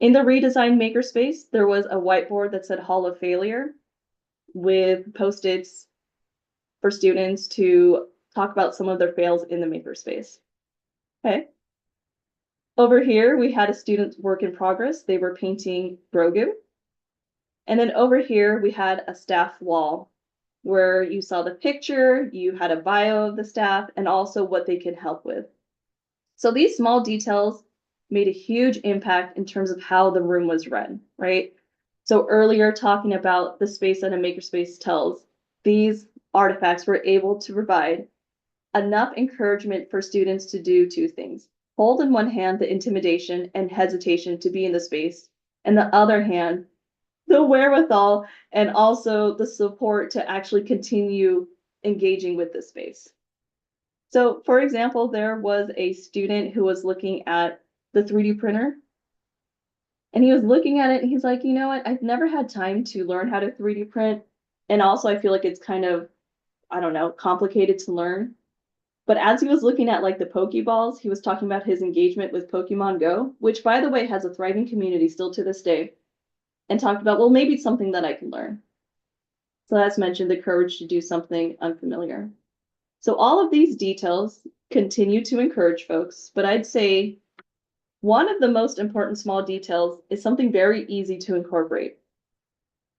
In the redesigned Makerspace, there was a whiteboard that said Hall of Failure with Post-its for students to talk about some of their fails in the Makerspace. Okay. Over here, we had a student's work in progress. They were painting Grogu. And then over here, we had a staff wall where you saw the picture, you had a bio of the staff, and also what they could help with. So these small details made a huge impact in terms of how the room was read, right? So earlier talking about the space that a Makerspace tells, these artifacts were able to provide enough encouragement for students to do two things. Hold in one hand the intimidation and hesitation to be in the space, and the other hand, the wherewithal and also the support to actually continue engaging with the space. So for example, there was a student who was looking at the 3D printer, and he was looking at it and he's like, you know what, I've never had time to learn how to 3D print. And also I feel like it's kind of, I don't know, complicated to learn. But as he was looking at like the Pokeballs, he was talking about his engagement with Pokemon Go, which by the way has a thriving community still to this day, and talked about, well, maybe it's something that I can learn. So as mentioned, the courage to do something unfamiliar. So all of these details continue to encourage folks, but I'd say one of the most important small details is something very easy to incorporate,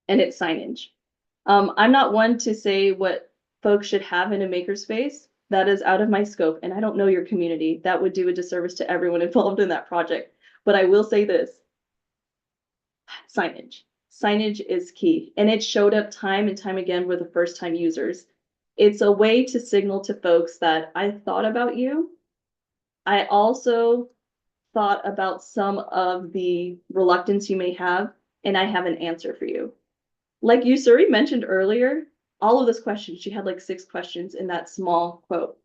and it's signage. I'm not one to say what folks should have in a makerspace. That is out of my scope, and I don't know your community. That would do a disservice to everyone involved in that project. But I will say this, signage. Signage is key, and it showed up time and time again with the first-time users. It's a way to signal to folks that I thought about you. I also thought about some of the reluctance you may have, and I have an answer for you. Like Yusuri mentioned earlier, all of those questions, she had like 6 questions in that small quote.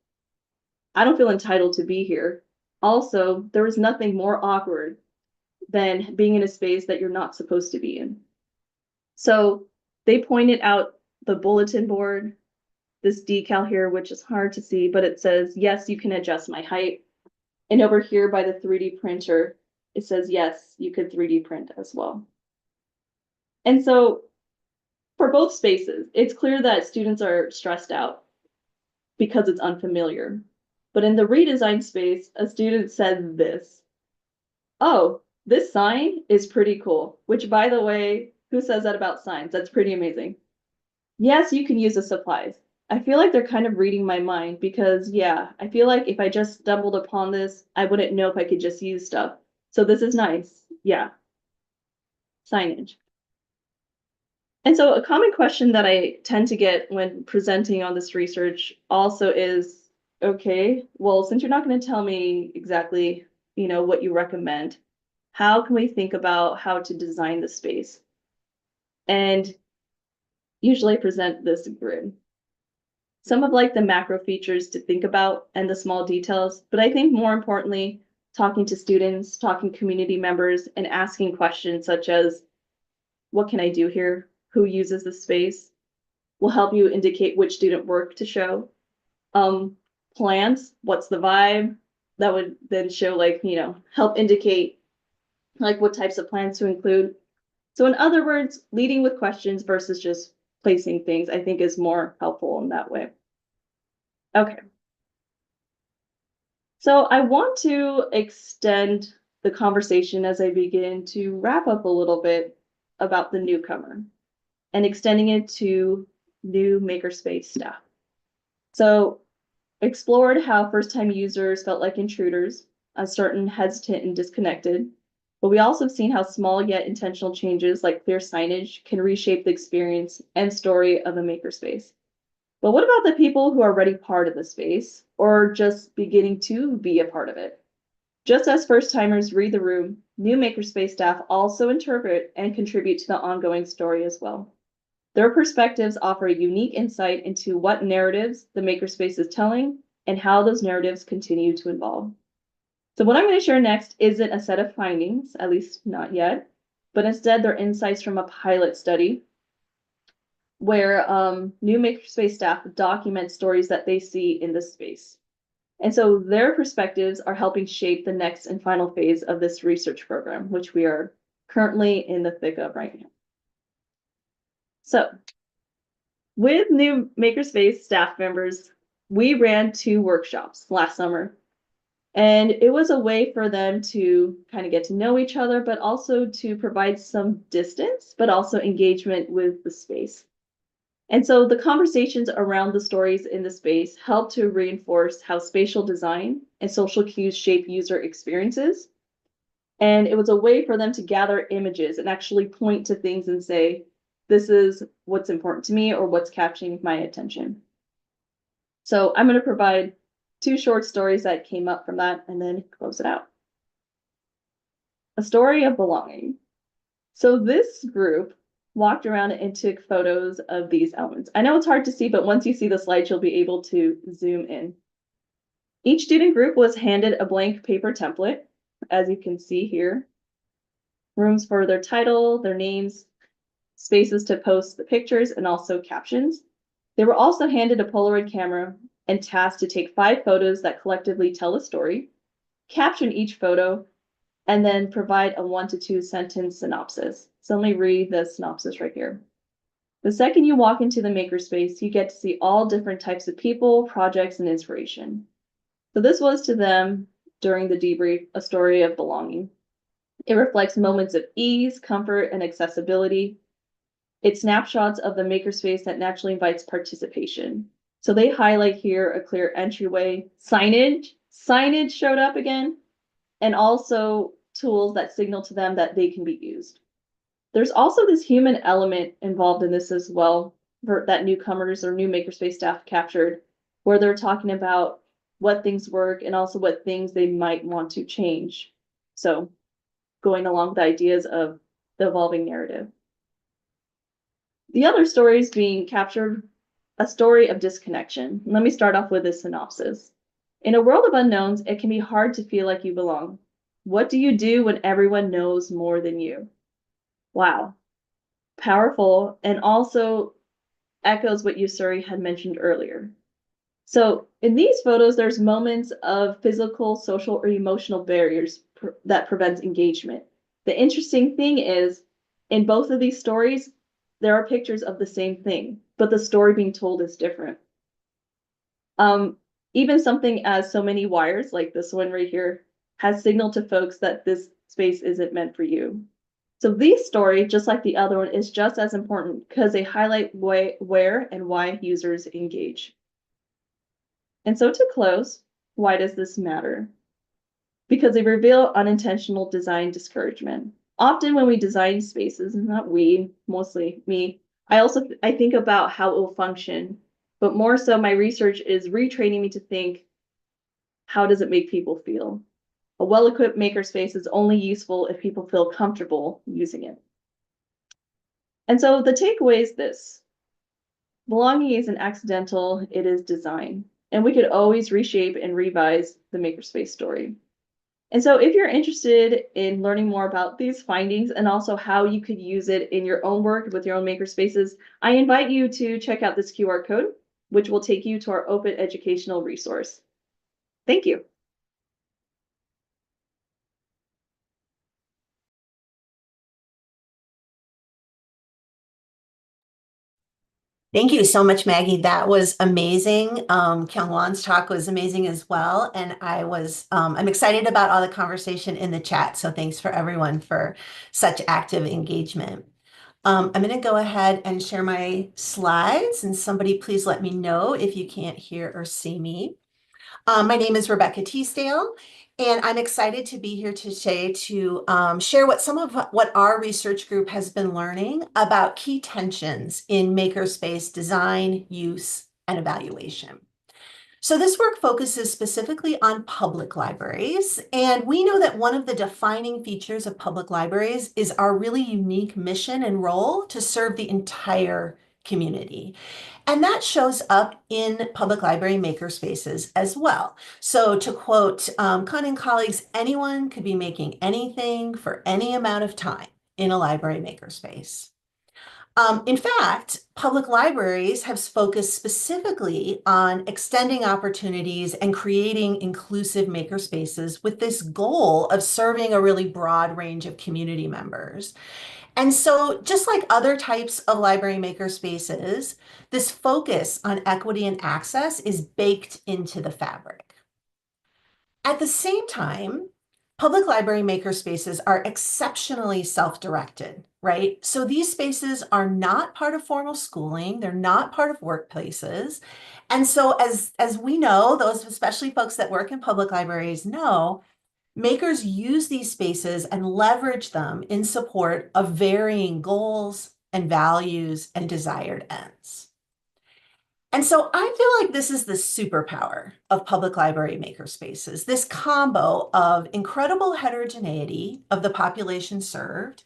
I don't feel entitled to be here. Also, there was nothing more awkward than being in a space that you're not supposed to be in. So they pointed out the bulletin board, this decal here, which is hard to see, but it says, yes, you can adjust my height. And over here by the 3D printer, it says, yes, you could 3D print as well. And so for both spaces, it's clear that students are stressed out because it's unfamiliar. But in the redesign space, a student said this: oh, this sign is pretty cool. Which, by the way, who says that about signs? That's pretty amazing. Yes, you can use the supplies. I feel like they're kind of reading my mind because, yeah, I feel like if I just stumbled upon this, I wouldn't know if I could just use stuff. So this is nice. Yeah. Signage. And so a common question that I tend to get when presenting on this research also is, okay, well, since you're not going to tell me exactly, what you recommend, how can we think about how to design the space? And usually I present this grid. Some of like the macro features to think about and the small details, but I think more importantly, talking to students, talking community members, and asking questions such as, what can I do here? Who uses the space will help you indicate which student work to show. Plans, what's the vibe? That would then show help indicate like what types of plans to include. So in other words, leading with questions versus just placing things, I think is more helpful in that way. Okay. So I want to extend the conversation as I begin to wrap up a little bit about the newcomer and extending it to new Makerspace staff. So explored how first-time users felt like intruders, uncertain, hesitant, and disconnected. But we also have seen how small yet intentional changes like clear signage can reshape the experience and story of a makerspace. But what about the people who are already part of the space or just beginning to be a part of it? Just as first-timers read the room, new Makerspace staff also interpret and contribute to the ongoing story as well. Their perspectives offer a unique insight into what narratives the Makerspace is telling and how those narratives continue to evolve. So what I'm going to share next isn't a set of findings, at least not yet, but instead they're insights from a pilot study where new Makerspace staff document stories that they see in this space. And so their perspectives are helping shape the next and final phase of this research program, which we are currently in the thick of right now. So with new Makerspace staff members, we ran 2 workshops last summer. And it was a way for them to kind of get to know each other, but also to provide some distance, but also engagement with the space. And so the conversations around the stories in the space help to reinforce how spatial design and social cues shape user experiences. And it was a way for them to gather images and actually point to things and say, this is what's important to me or what's capturing my attention. So I'm going to provide 2 short stories that came up from that and then close it out. A story of belonging. So this group walked around and took photos of these elements. I know it's hard to see, but once you see the slides, you'll be able to zoom in. Each student group was handed a blank paper template, as you can see here. Rooms for their title, their names, spaces to post the pictures, and also captions. They were also handed a Polaroid camera and tasked to take 5 photos that collectively tell a story, caption each photo, and then provide a 1 to 2 sentence synopsis. So let me read the synopsis right here. The second you walk into the Makerspace, you get to see all different types of people, projects, and inspiration. So this was to them, during the debrief, a story of belonging. It reflects moments of ease, comfort, and accessibility. It's snapshots of the Makerspace that naturally invites participation. So they highlight here a clear entryway, signage showed up again, and also tools that signal to them that they can be used. There's also this human element involved in this as well, that newcomers or new Makerspace staff captured, where they're talking about what things work and also what things they might want to change. So going along with the ideas of the evolving narrative. The other stories being captured, a story of disconnection. Let me start off with this synopsis. In a world of unknowns, it can be hard to feel like you belong. What do you do when everyone knows more than you? Wow. Powerful, and also echoes what Yusuri had mentioned earlier. So in these photos, there's moments of physical, social, or emotional barriers that prevents engagement. The interesting thing is, in both of these stories, there are pictures of the same thing, but the story being told is different. Even something as so many wires, like this one right here, has signaled to folks that this space isn't meant for you. So this story, just like the other one, is just as important because they highlight where and why users engage. And so to close, why does this matter? Because they reveal unintentional design discouragement. Often when we design spaces, and not we, mostly me, I think about how it will function, but more so my research is retraining me to think, how does it make people feel? A well-equipped makerspace is only useful if people feel comfortable using it. And so the takeaway is this: belonging isn't accidental, it is design. And we could always reshape and revise the makerspace story. And so if you're interested in learning more about these findings and also how you could use it in your own work with your own makerspaces, I invite you to check out this QR code, which will take you to our open educational resource. Thank you. Thank you so much, Maggie. That was amazing. Kyungwon's talk was amazing as well. And I'm excited about all the conversation in the chat. So thanks for everyone for such active engagement. I'm going to go ahead and share my slides, and somebody please let me know if you can't hear or see me. My name is Rebecca Teasdale, and I'm excited to be here today to share what our research group has been learning about key tensions in makerspace design, use, and evaluation. So this work focuses specifically on public libraries, and we know that one of the defining features of public libraries is our really unique mission and role to serve the entire community. And that shows up in public library makerspaces as well. So to quote Kahn and colleagues, anyone could be making anything for any amount of time in a library makerspace. In fact, public libraries have focused specifically on extending opportunities and creating inclusive makerspaces with this goal of serving a really broad range of community members. And so just like other types of library makerspaces, this focus on equity and access is baked into the fabric. At the same time, public library makerspaces are exceptionally self-directed, right? So these spaces are not part of formal schooling, they're not part of workplaces. And so as we know, those especially folks that work in public libraries know, makers use these spaces and leverage them in support of varying goals and values and desired ends. And so I feel like this is the superpower of public library makerspaces, this combo of incredible heterogeneity of the population served,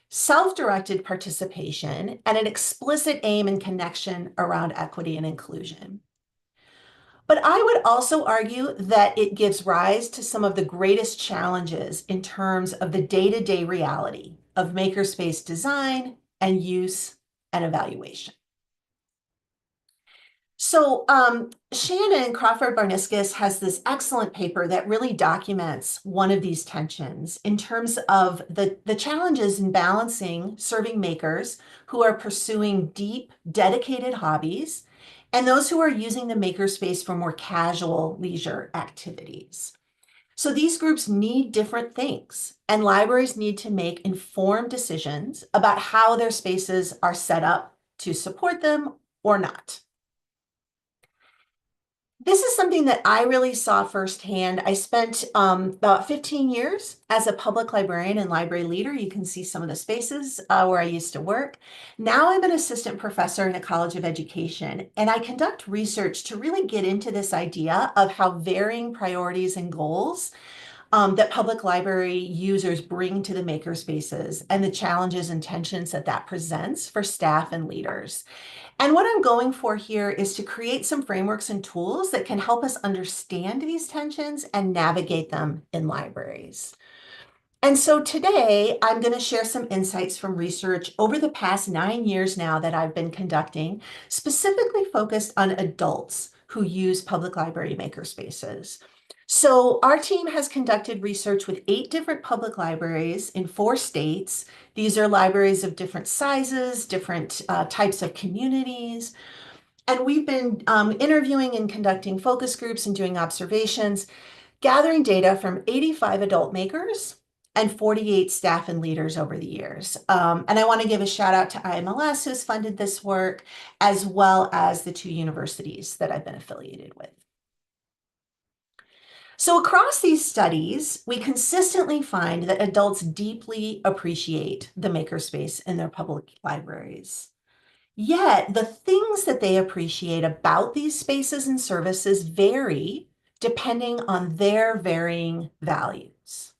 self-directed participation, and an explicit aim and connection around equity and inclusion. But I would also argue that it gives rise to some of the greatest challenges in terms of the day-to-day reality of makerspace design and use and evaluation. So Shannon Crawford-Barniskis has this excellent paper that really documents one of these tensions in terms of the challenges in balancing serving makers who are pursuing deep, dedicated hobbies and those who are using the makerspace for more casual leisure activities. So these groups need different things, and libraries need to make informed decisions about how their spaces are set up to support them or not. This is something that I really saw firsthand. I spent about 15 years as a public librarian and library leader. You can see some of the spaces where I used to work. Now I'm an assistant professor in a college of education, and I conduct research to really get into this idea of how varying priorities and goals that public library users bring to the makerspaces and the challenges and tensions that presents for staff and leaders. And what I'm going for here is to create some frameworks and tools that can help us understand these tensions and navigate them in libraries. And so today, I'm going to share some insights from research over the past 9 years now that I've been conducting, specifically focused on adults who use public library makerspaces. So our team has conducted research with 8 different public libraries in 4 states. These are libraries of different sizes, different types of communities. And we've been interviewing and conducting focus groups and doing observations, gathering data from 85 adult makers and 48 staff and leaders over the years. And I want to give a shout out to IMLS, who's funded this work, as well as the 2 universities that I've been affiliated with. So across these studies, we consistently find that adults deeply appreciate the makerspace in their public libraries. Yet the things that they appreciate about these spaces and services vary depending on their varying values.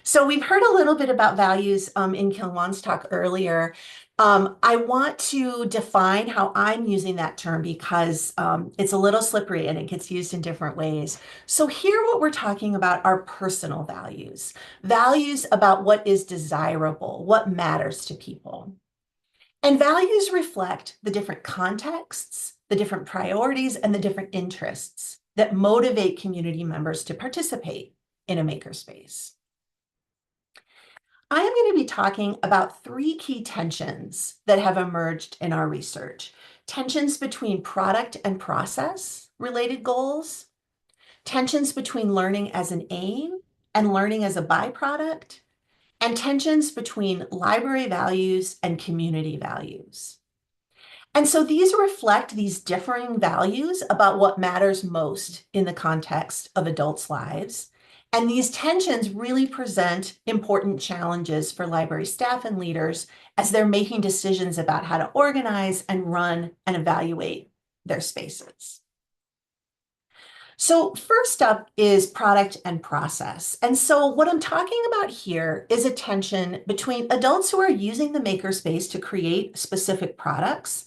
So we've heard a little bit about values in Kyungwon's talk earlier. I want to define how I'm using that term because it's a little slippery and it gets used in different ways. So here what we're talking about are personal values, values about what is desirable, what matters to people. And values reflect the different contexts, the different priorities, and the different interests that motivate community members to participate in a makerspace. I am going to be talking about 3 key tensions that have emerged in our research. Tensions between product and process related goals, tensions between learning as an aim and learning as a byproduct, and tensions between library values and community values. And so these reflect these differing values about what matters most in the context of adults' lives. And these tensions really present important challenges for library staff and leaders as they're making decisions about how to organize and run and evaluate their spaces. So first up is product and process. And so what I'm talking about here is a tension between adults who are using the makerspace to create specific products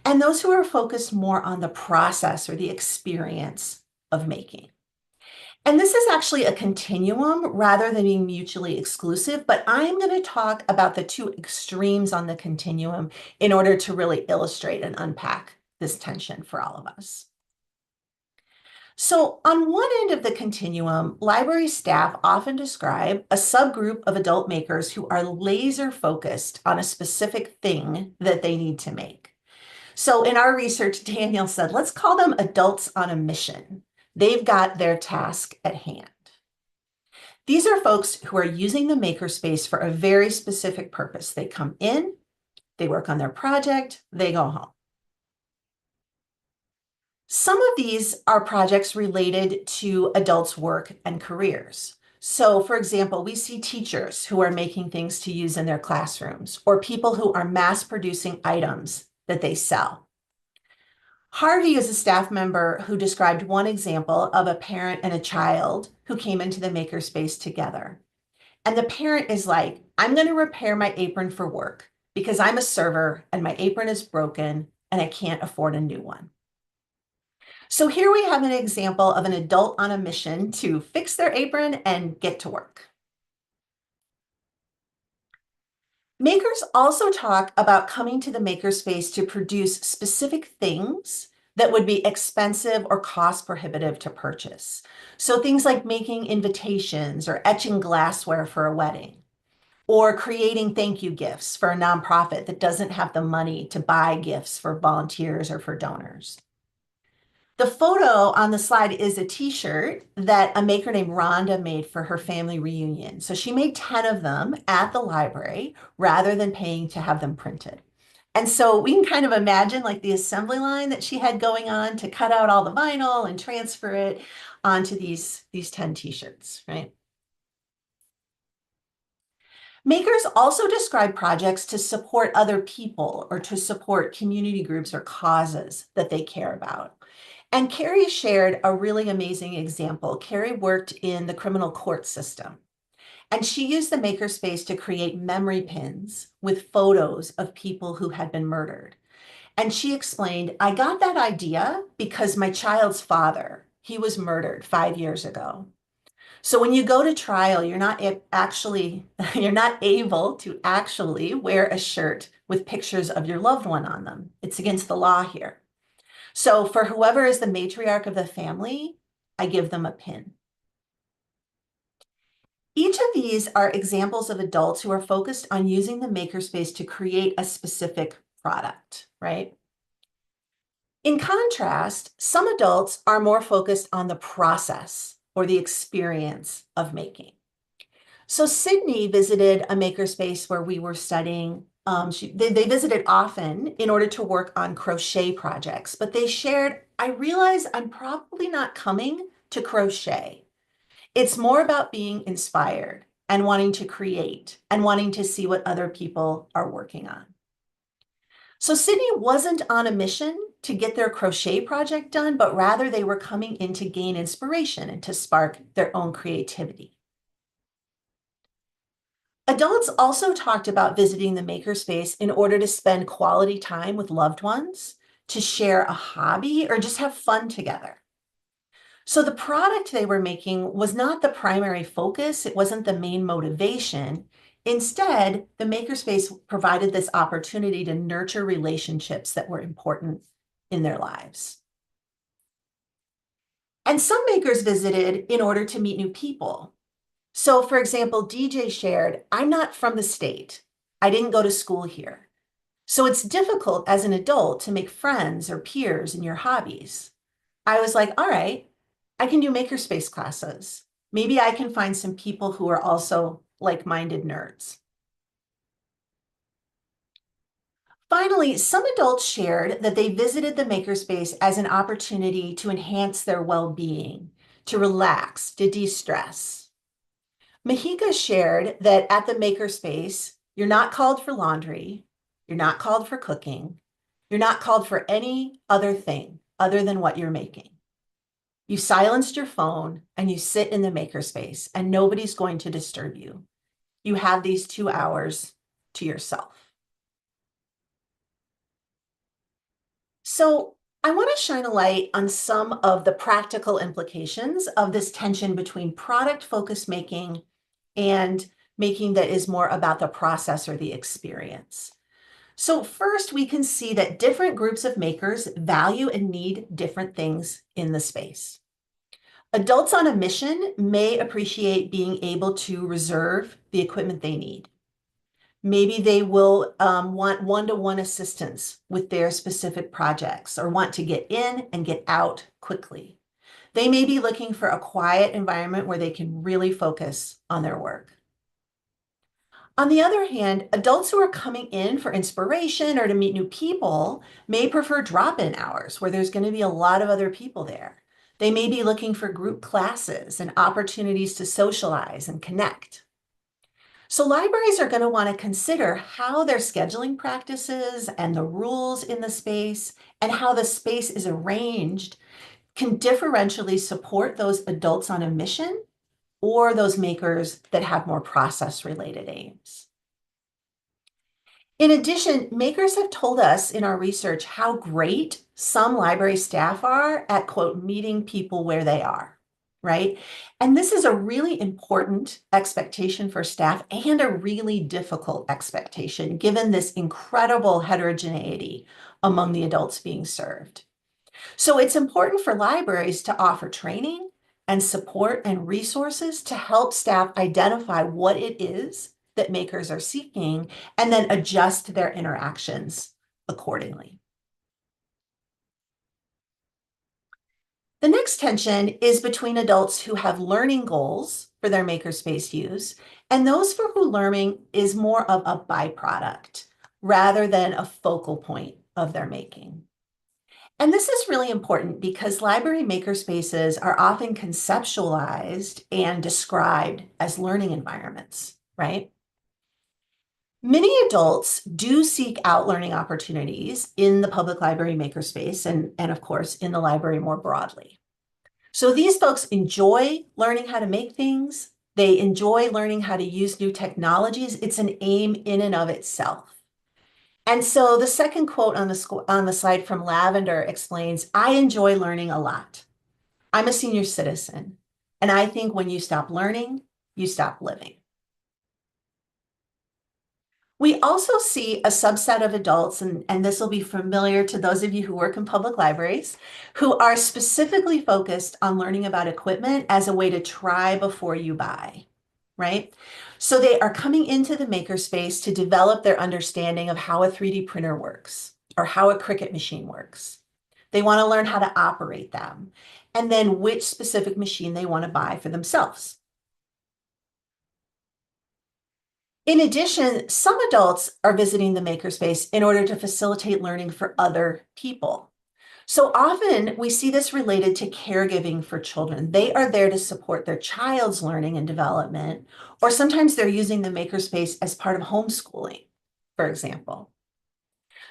and those who are focused more on the process or the experience of making. And this is actually a continuum rather than being mutually exclusive, but I'm going to talk about the 2 extremes on the continuum in order to really illustrate and unpack this tension for all of us. So on one end of the continuum, library staff often describe a subgroup of adult makers who are laser focused on a specific thing that they need to make. So in our research, Daniel said, let's call them adults on a mission. They've got their task at hand. These are folks who are using the makerspace for a very specific purpose. They come in, they work on their project, they go home. Some of these are projects related to adults' work and careers. So for example, we see teachers who are making things to use in their classrooms, or people who are mass producing items that they sell. Harvey is a staff member who described one example of a parent and a child who came into the makerspace together. And the parent is like, I'm going to repair my apron for work because I'm a server and my apron is broken and I can't afford a new one. So here we have an example of an adult on a mission to fix their apron and get to work. Makers also talk about coming to the makerspace to produce specific things that would be expensive or cost prohibitive to purchase. So things like making invitations or etching glassware for a wedding, or creating thank you gifts for a nonprofit that doesn't have the money to buy gifts for volunteers or for donors. The photo on the slide is a t-shirt that a maker named Rhonda made for her family reunion. So she made 10 of them at the library rather than paying to have them printed. And so we can kind of imagine like the assembly line that she had going on to cut out all the vinyl and transfer it onto these 10 t-shirts, right? Makers also describe projects to support other people or to support community groups or causes that they care about. And Carrie shared a really amazing example. Carrie worked in the criminal court system, and she used the makerspace to create memory pins with photos of people who had been murdered. And she explained, I got that idea because my child's father, he was murdered 5 years ago. So when you go to trial, you're not able to actually wear a shirt with pictures of your loved one on them. It's against the law here. So for whoever is the matriarch of the family, I give them a pin. Each of these are examples of adults who are focused on using the makerspace to create a specific product, right? In contrast, some adults are more focused on the process or the experience of making. So Sydney visited a makerspace where we were studying. They visited often in order to work on crochet projects, but they shared, I realize I'm probably not coming to crochet. It's more about being inspired and wanting to create and wanting to see what other people are working on. So Sydney wasn't on a mission to get their crochet project done, but rather they were coming in to gain inspiration and to spark their own creativity. Adults also talked about visiting the makerspace in order to spend quality time with loved ones, to share a hobby, or just have fun together. So the product they were making was not the primary focus. It wasn't the main motivation. Instead, the makerspace provided this opportunity to nurture relationships that were important in their lives. And some makers visited in order to meet new people. So for example, DJ shared, I'm not from the state. I didn't go to school here. So it's difficult as an adult to make friends or peers in your hobbies. I was like, all right, I can do makerspace classes. Maybe I can find some people who are also like-minded nerds. Finally, some adults shared that they visited the makerspace as an opportunity to enhance their well-being, to relax, to de-stress. Mahika shared that at the makerspace, you're not called for laundry, you're not called for cooking, you're not called for any other thing other than what you're making. You silenced your phone and you sit in the makerspace and nobody's going to disturb you. You have these 2 hours to yourself. So I want to shine a light on some of the practical implications of this tension between product-focused making and making that is more about the process or the experience. So first, we can see that different groups of makers value and need different things in the space. Adults on a mission may appreciate being able to reserve the equipment they need. Maybe they will want one-to-one assistance with their specific projects or want to get in and get out quickly. They may be looking for a quiet environment where they can really focus on their work. On the other hand, adults who are coming in for inspiration or to meet new people may prefer drop-in hours where there's going to be a lot of other people there. They may be looking for group classes and opportunities to socialize and connect. So libraries are going to want to consider how their scheduling practices and the rules in the space and how the space is arranged can differentially support those adults on a mission or those makers that have more process-related aims. In addition, makers have told us in our research how great some library staff are at, quote, meeting people where they are, right? And this is a really important expectation for staff and a really difficult expectation given this incredible heterogeneity among the adults being served. So it's important for libraries to offer training and support and resources to help staff identify what it is that makers are seeking and then adjust their interactions accordingly. The next tension is between adults who have learning goals for their makerspace use and those for whom learning is more of a byproduct rather than a focal point of their making. And this is really important because library makerspaces are often conceptualized and described as learning environments, right? Many adults do seek out learning opportunities in the public library makerspace and of course, in the library more broadly. So these folks enjoy learning how to make things. They enjoy learning how to use new technologies. It's an aim in and of itself. And so the second quote on the slide from Lavender explains, I enjoy learning a lot. I'm a senior citizen, and I think when you stop learning, you stop living. We also see a subset of adults, and this will be familiar to those of you who work in public libraries, who are specifically focused on learning about equipment as a way to try before you buy. right? So they are coming into the makerspace to develop their understanding of how a 3D printer works or how a Cricut machine works. They want to learn how to operate them, and then which specific machine they want to buy for themselves. In addition, some adults are visiting the makerspace in order to facilitate learning for other people. So often we see this related to caregiving for children. They are there to support their child's learning and development, or sometimes they're using the makerspace as part of homeschooling, for example.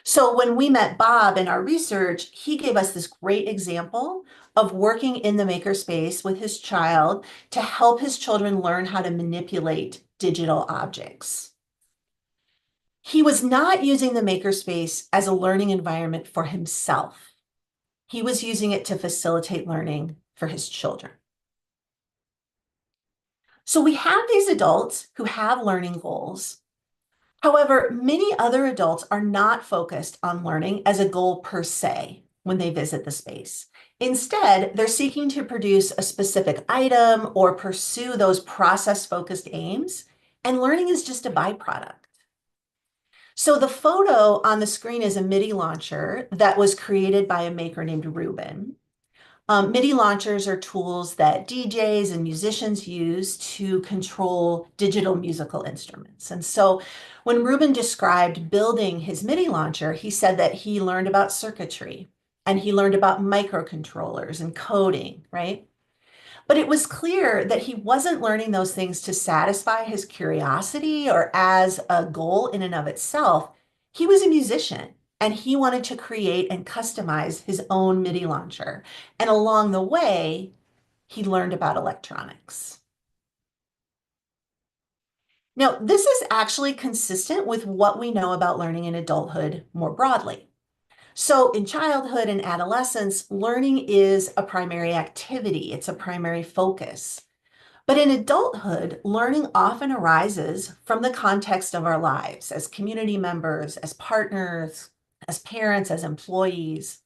So when we met Bob in our research, he gave us this great example of working in the makerspace with his child to help his children learn how to manipulate digital objects. He was not using the makerspace as a learning environment for himself. He was using it to facilitate learning for his children. So we have these adults who have learning goals. However, many other adults are not focused on learning as a goal per se when they visit the space. Instead, they're seeking to produce a specific item or pursue those process-focused aims, and learning is just a byproduct. So the photo on the screen is a MIDI launcher that was created by a maker named Ruben. MIDI launchers are tools that DJs and musicians use to control digital musical instruments. And so when Ruben described building his MIDI launcher, he said that he learned about circuitry and he learned about microcontrollers and coding, right? But it was clear that he wasn't learning those things to satisfy his curiosity or as a goal in and of itself. He was a musician and he wanted to create and customize his own MIDI launcher. And along the way, he learned about electronics. Now, this is actually consistent with what we know about learning in adulthood more broadly. So in childhood and adolescence, learning is a primary activity. It's a primary focus. But in adulthood, learning often arises from the context of our lives as community members, as partners, as parents, as employees.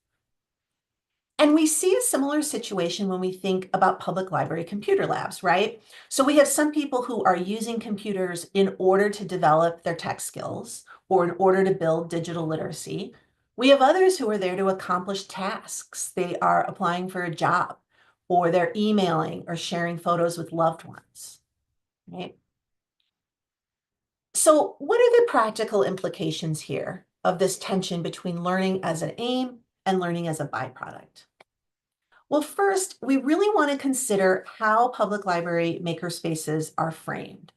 And we see a similar situation when we think about public library computer labs, right? So we have some people who are using computers in order to develop their tech skills or in order to build digital literacy. We have others who are there to accomplish tasks. They are applying for a job, or they're emailing or sharing photos with loved ones, right? So what are the practical implications here of this tension between learning as an aim and learning as a byproduct? Well, first, we really want to consider how public library makerspaces are framed.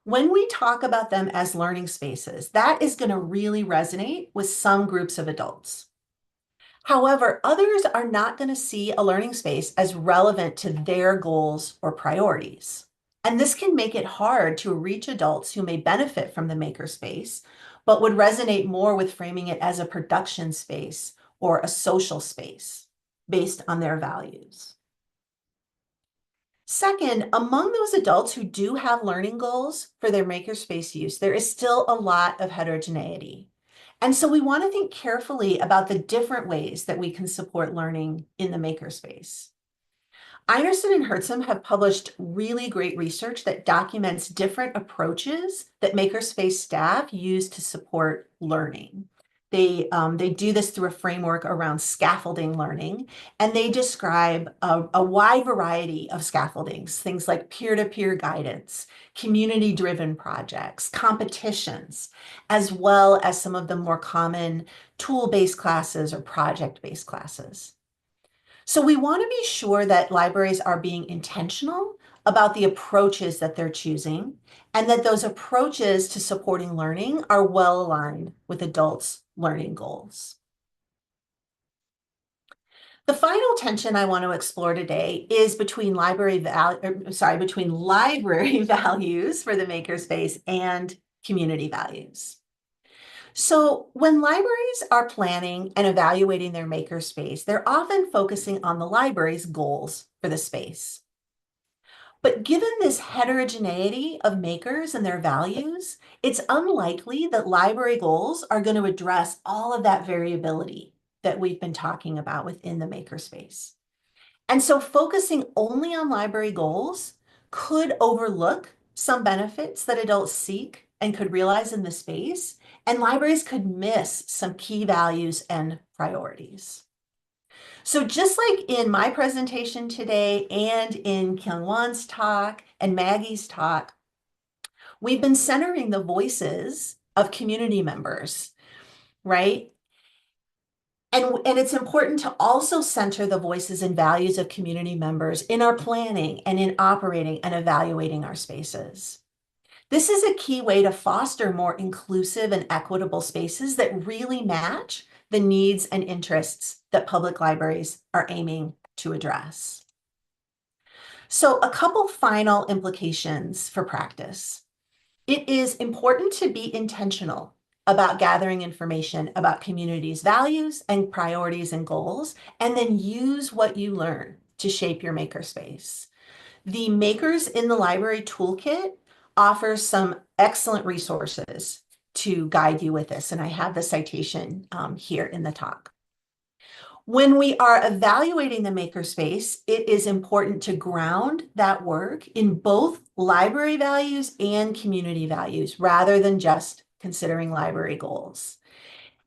When we talk about them as learning spaces, that is going to really resonate with some groups of adults. However, others are not going to see a learning space as relevant to their goals or priorities. And this can make it hard to reach adults who may benefit from the makerspace, but would resonate more with framing it as a production space or a social space based on their values. Second, among those adults who do have learning goals for their makerspace use, there is still a lot of heterogeneity. And so we want to think carefully about the different ways that we can support learning in the makerspace. Einerson and Hertzum have published really great research that documents different approaches that makerspace staff use to support learning. They do this through a framework around scaffolding learning, and they describe a wide variety of scaffoldings, things like peer-to-peer guidance, community-driven projects, competitions, as well as some of the more common tool-based classes or project-based classes. So we want to be sure that libraries are being intentional about the approaches that they're choosing, and that those approaches to supporting learning are well aligned with adults' learning goals. The final tension I want to explore today is between library values for the makerspace and community values. So when libraries are planning and evaluating their makerspace, they're often focusing on the library's goals for the space. But given this heterogeneity of makers and their values, it's unlikely that library goals are going to address all of that variability that we've been talking about within the makerspace. And so focusing only on library goals could overlook some benefits that adults seek and could realize in the space, and libraries could miss some key values and priorities. So just like in my presentation today and in Kyungwon's talk and Maggie's talk, we've been centering the voices of community members, right? And it's important to also center the voices and values of community members in our planning and in operating and evaluating our spaces. This is a key way to foster more inclusive and equitable spaces that really match the needs and interests that public libraries are aiming to address. So a couple final implications for practice. It is important to be intentional about gathering information about communities' values and priorities and goals, and then use what you learn to shape your makerspace. The Makers in the Library Toolkit offers some excellent resources to guide you with this, and I have the citation here in the talk. When we are evaluating the makerspace, it is important to ground that work in both library values and community values, rather than just considering library goals.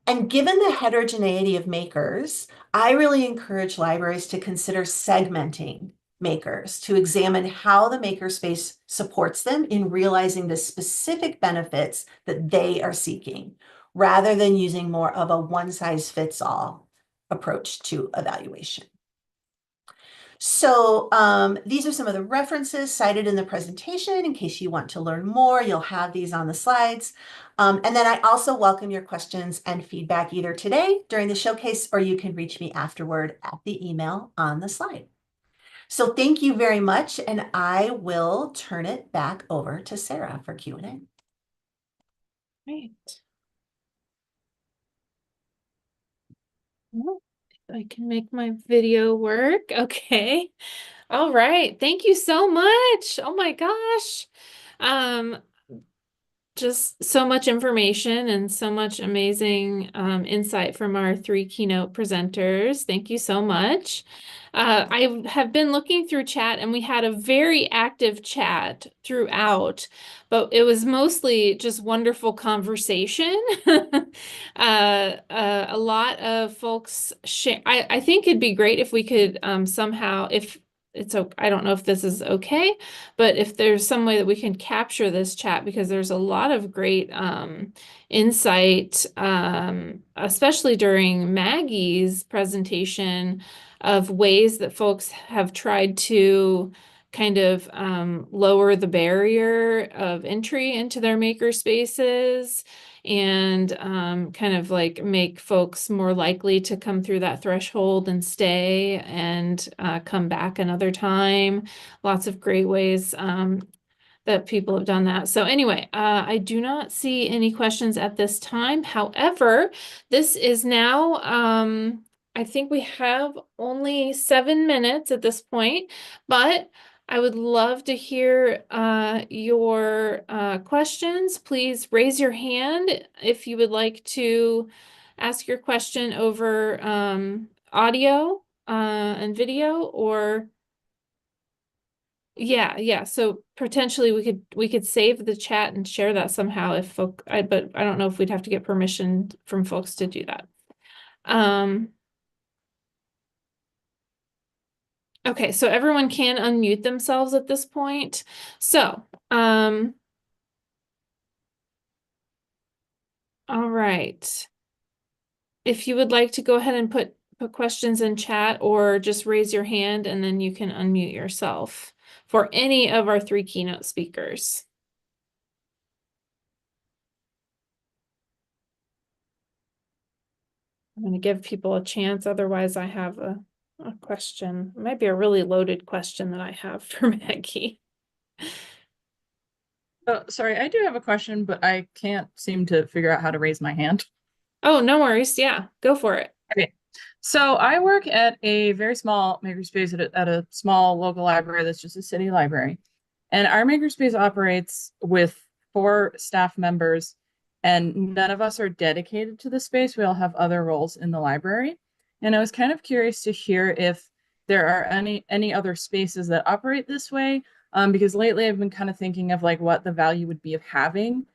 And given the heterogeneity of makers, I really encourage libraries to consider segmenting makers to examine how the makerspace supports them in realizing the specific benefits that they are seeking, rather than using more of a one-size-fits-all approach to evaluation. So these are some of the references cited in the presentation. In case you want to learn more, you'll have these on the slides. And then I also welcome your questions and feedback either today during the showcase, or you can reach me afterward at the email on the slide. So thank you very much, and I will turn it back over to Sarah for Q&A. Great. Well, if I can make my video work. Okay. All right. Thank you so much. Oh my gosh. Just so much information and so much amazing insight from our three keynote presenters. Thank you so much. I have been looking through chat, and we had a very active chat throughout, but it was mostly just wonderful conversation. A lot of folks share. I think it'd be great if we could somehow, if it's okay, I don't know if this is okay, but if there's some way that we can capture this chat, because there's a lot of great insight, especially during Maggie's presentation, of ways that folks have tried to kind of lower the barrier of entry into their maker spaces, and kind of like make folks more likely to come through that threshold and stay and come back another time. Lots of great ways that people have done that. So anyway, I do not see any questions at this time. However, this is now, I think we have only 7 minutes at this point, but I would love to hear your questions. Please raise your hand if you would like to ask your question over audio and video, or yeah. So potentially we could save the chat and share that somehow if folk, but I don't know if we'd have to get permission from folks to do that. Okay, so everyone can unmute themselves at this point. So, all right. If you would like to go ahead and put questions in chat, or just raise your hand and then you can unmute yourself for any of our three keynote speakers. I'm going to give people a chance, otherwise I have a question. It might be a really loaded question that I have for Maggie. Oh, sorry, I do have a question, but I can't seem to figure out how to raise my hand. Oh, no worries. Yeah, go for it. Okay. So I work at a very small makerspace at a small local library that's just a city library. And our makerspace operates with 4 staff members, and none of us are dedicated to the space. We all have other roles in the library. And I was kind of curious to hear if there are any other spaces that operate this way, Because lately I've been kind of thinking of like what the value would be of having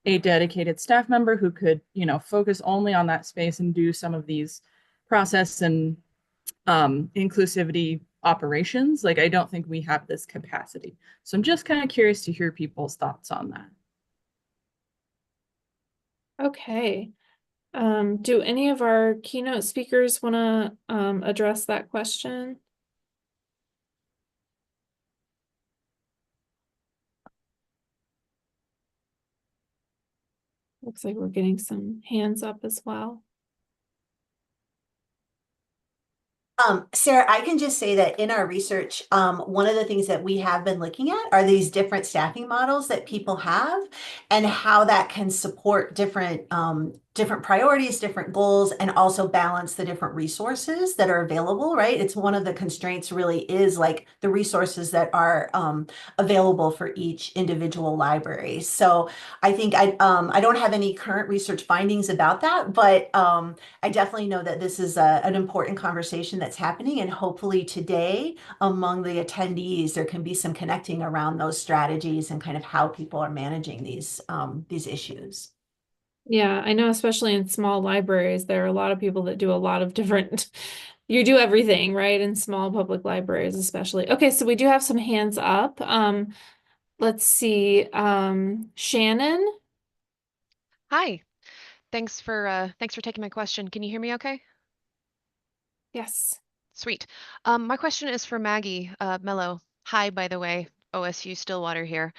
a dedicated staff member who could, focus only on that space and do some of these process and inclusivity operations. Like, I don't think we have this capacity. So I'm just kind of curious to hear people's thoughts on that. Okay. Do any of our keynote speakers want to address that question? Looks like we're getting some hands up as well. Sarah, I can just say that in our research, one of the things that we have been looking at are these different staffing models that people have and how that can support different priorities, different goals, and also balance the different resources that are available, right? It's one of the constraints really is like the resources that are available for each individual library. So I think I don't have any current research findings about that, but I definitely know that this is an important conversation that's happening, and hopefully today among the attendees, there can be some connecting around those strategies and kind of how people are managing these issues. Yeah, I know, especially in small libraries, there are a lot of people that do a lot of different, you do everything, right? In small public libraries, especially. Okay, so we do have some hands up. Let's see, Shannon. Hi. Thanks for taking my question. Can you hear me okay? Yes. Sweet. My question is for Maggie, Melo. Hi, by the way, OSU Stillwater here.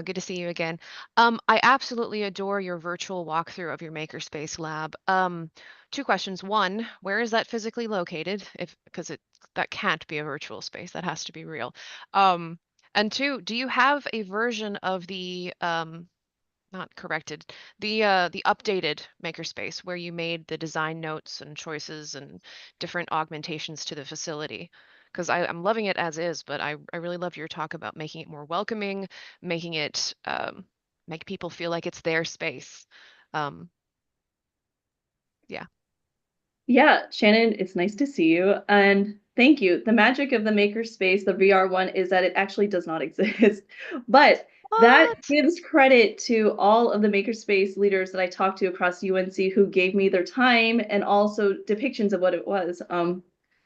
Good to see you again. I absolutely adore your virtual walkthrough of your Makerspace lab. Two questions. One, where is that physically located? Because that can't be a virtual space, that has to be real. And two, do you have a version of the not corrected, the updated Makerspace where you made the design notes and choices and different augmentations to the facility? Because I'm loving it as is, but I really love your talk about making it more welcoming, making it make people feel like it's their space. Um, yeah. Yeah, Shannon, it's nice to see you. And thank you. The magic of the Makerspace, the VR one, is that it actually does not exist. But that What? gives credit to all of the Makerspace leaders that I talked to across UNC who gave me their time and also depictions of what it was.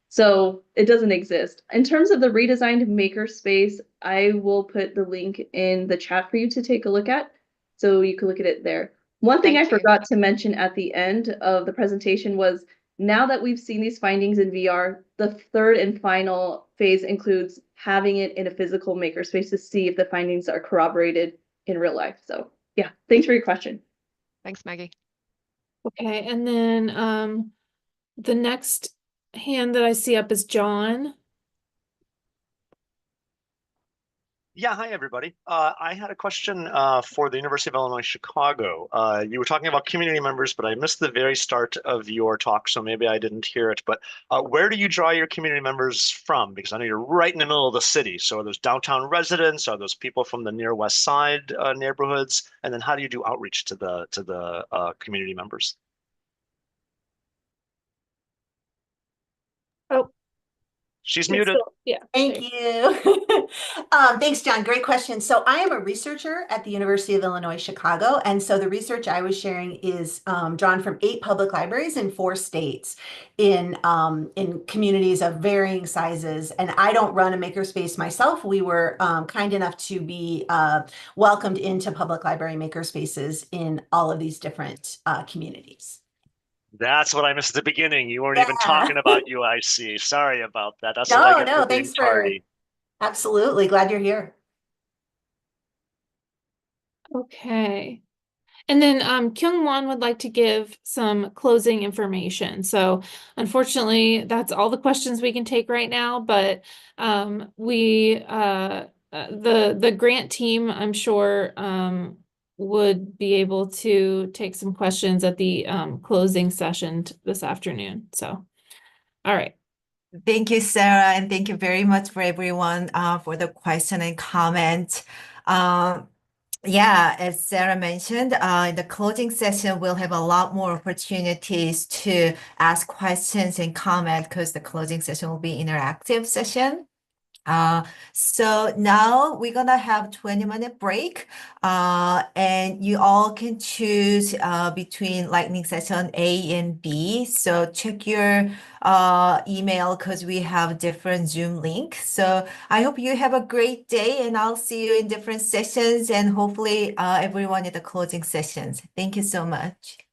So it doesn't exist. In terms of the redesigned Makerspace, I will put the link in the chat for you to take a look at. So you can look at it there. One thing Thank I you. forgot to mention at the end of the presentation was now that we've seen these findings in VR, the third and final phase includes having it in a physical makerspace to see if the findings are corroborated in real life. So yeah, thanks for your question. Thanks, Maggie. Okay, and then the next hand that I see up is John. Yeah, hi everybody. I had a question for the University of Illinois Chicago. You were talking about community members, but I missed the very start of your talk, so maybe I didn't hear it. But where do you draw your community members from? Because I know you're right in the middle of the city. So are those downtown residents? Are those people from the near West Side neighborhoods? And then how do you do outreach to the community members? Oh, She's it's muted. still, yeah. Thank you. Thanks, John. Great question. So I am a researcher at the University of Illinois Chicago. And so the research I was sharing is drawn from 8 public libraries in 4 states in communities of varying sizes. And I don't run a makerspace myself. We were kind enough to be welcomed into public library makerspaces in all of these different communities. That's what I missed at the beginning. You weren't even Yeah. talking about UIC. Sorry about that. That's what I get for being thanks for tardy. absolutely glad you're here. Okay. And then Kyungwon would like to give some closing information. So unfortunately, that's all the questions we can take right now, but the grant team, I'm sure, would be able to take some questions at the closing session this afternoon. So, all right. Thank you, Sarah, and thank you very much for everyone for the question and comment. Yeah, as Sarah mentioned, in the closing session, we'll have a lot more opportunities to ask questions and comment because the closing session will be interactive session. So now we're gonna have 20-minute break, and you all can choose between lightning session A and B. So check your email because we have different Zoom link. So I hope you have a great day, and I'll see you in different sessions, and hopefully everyone at the closing sessions. Thank you so much.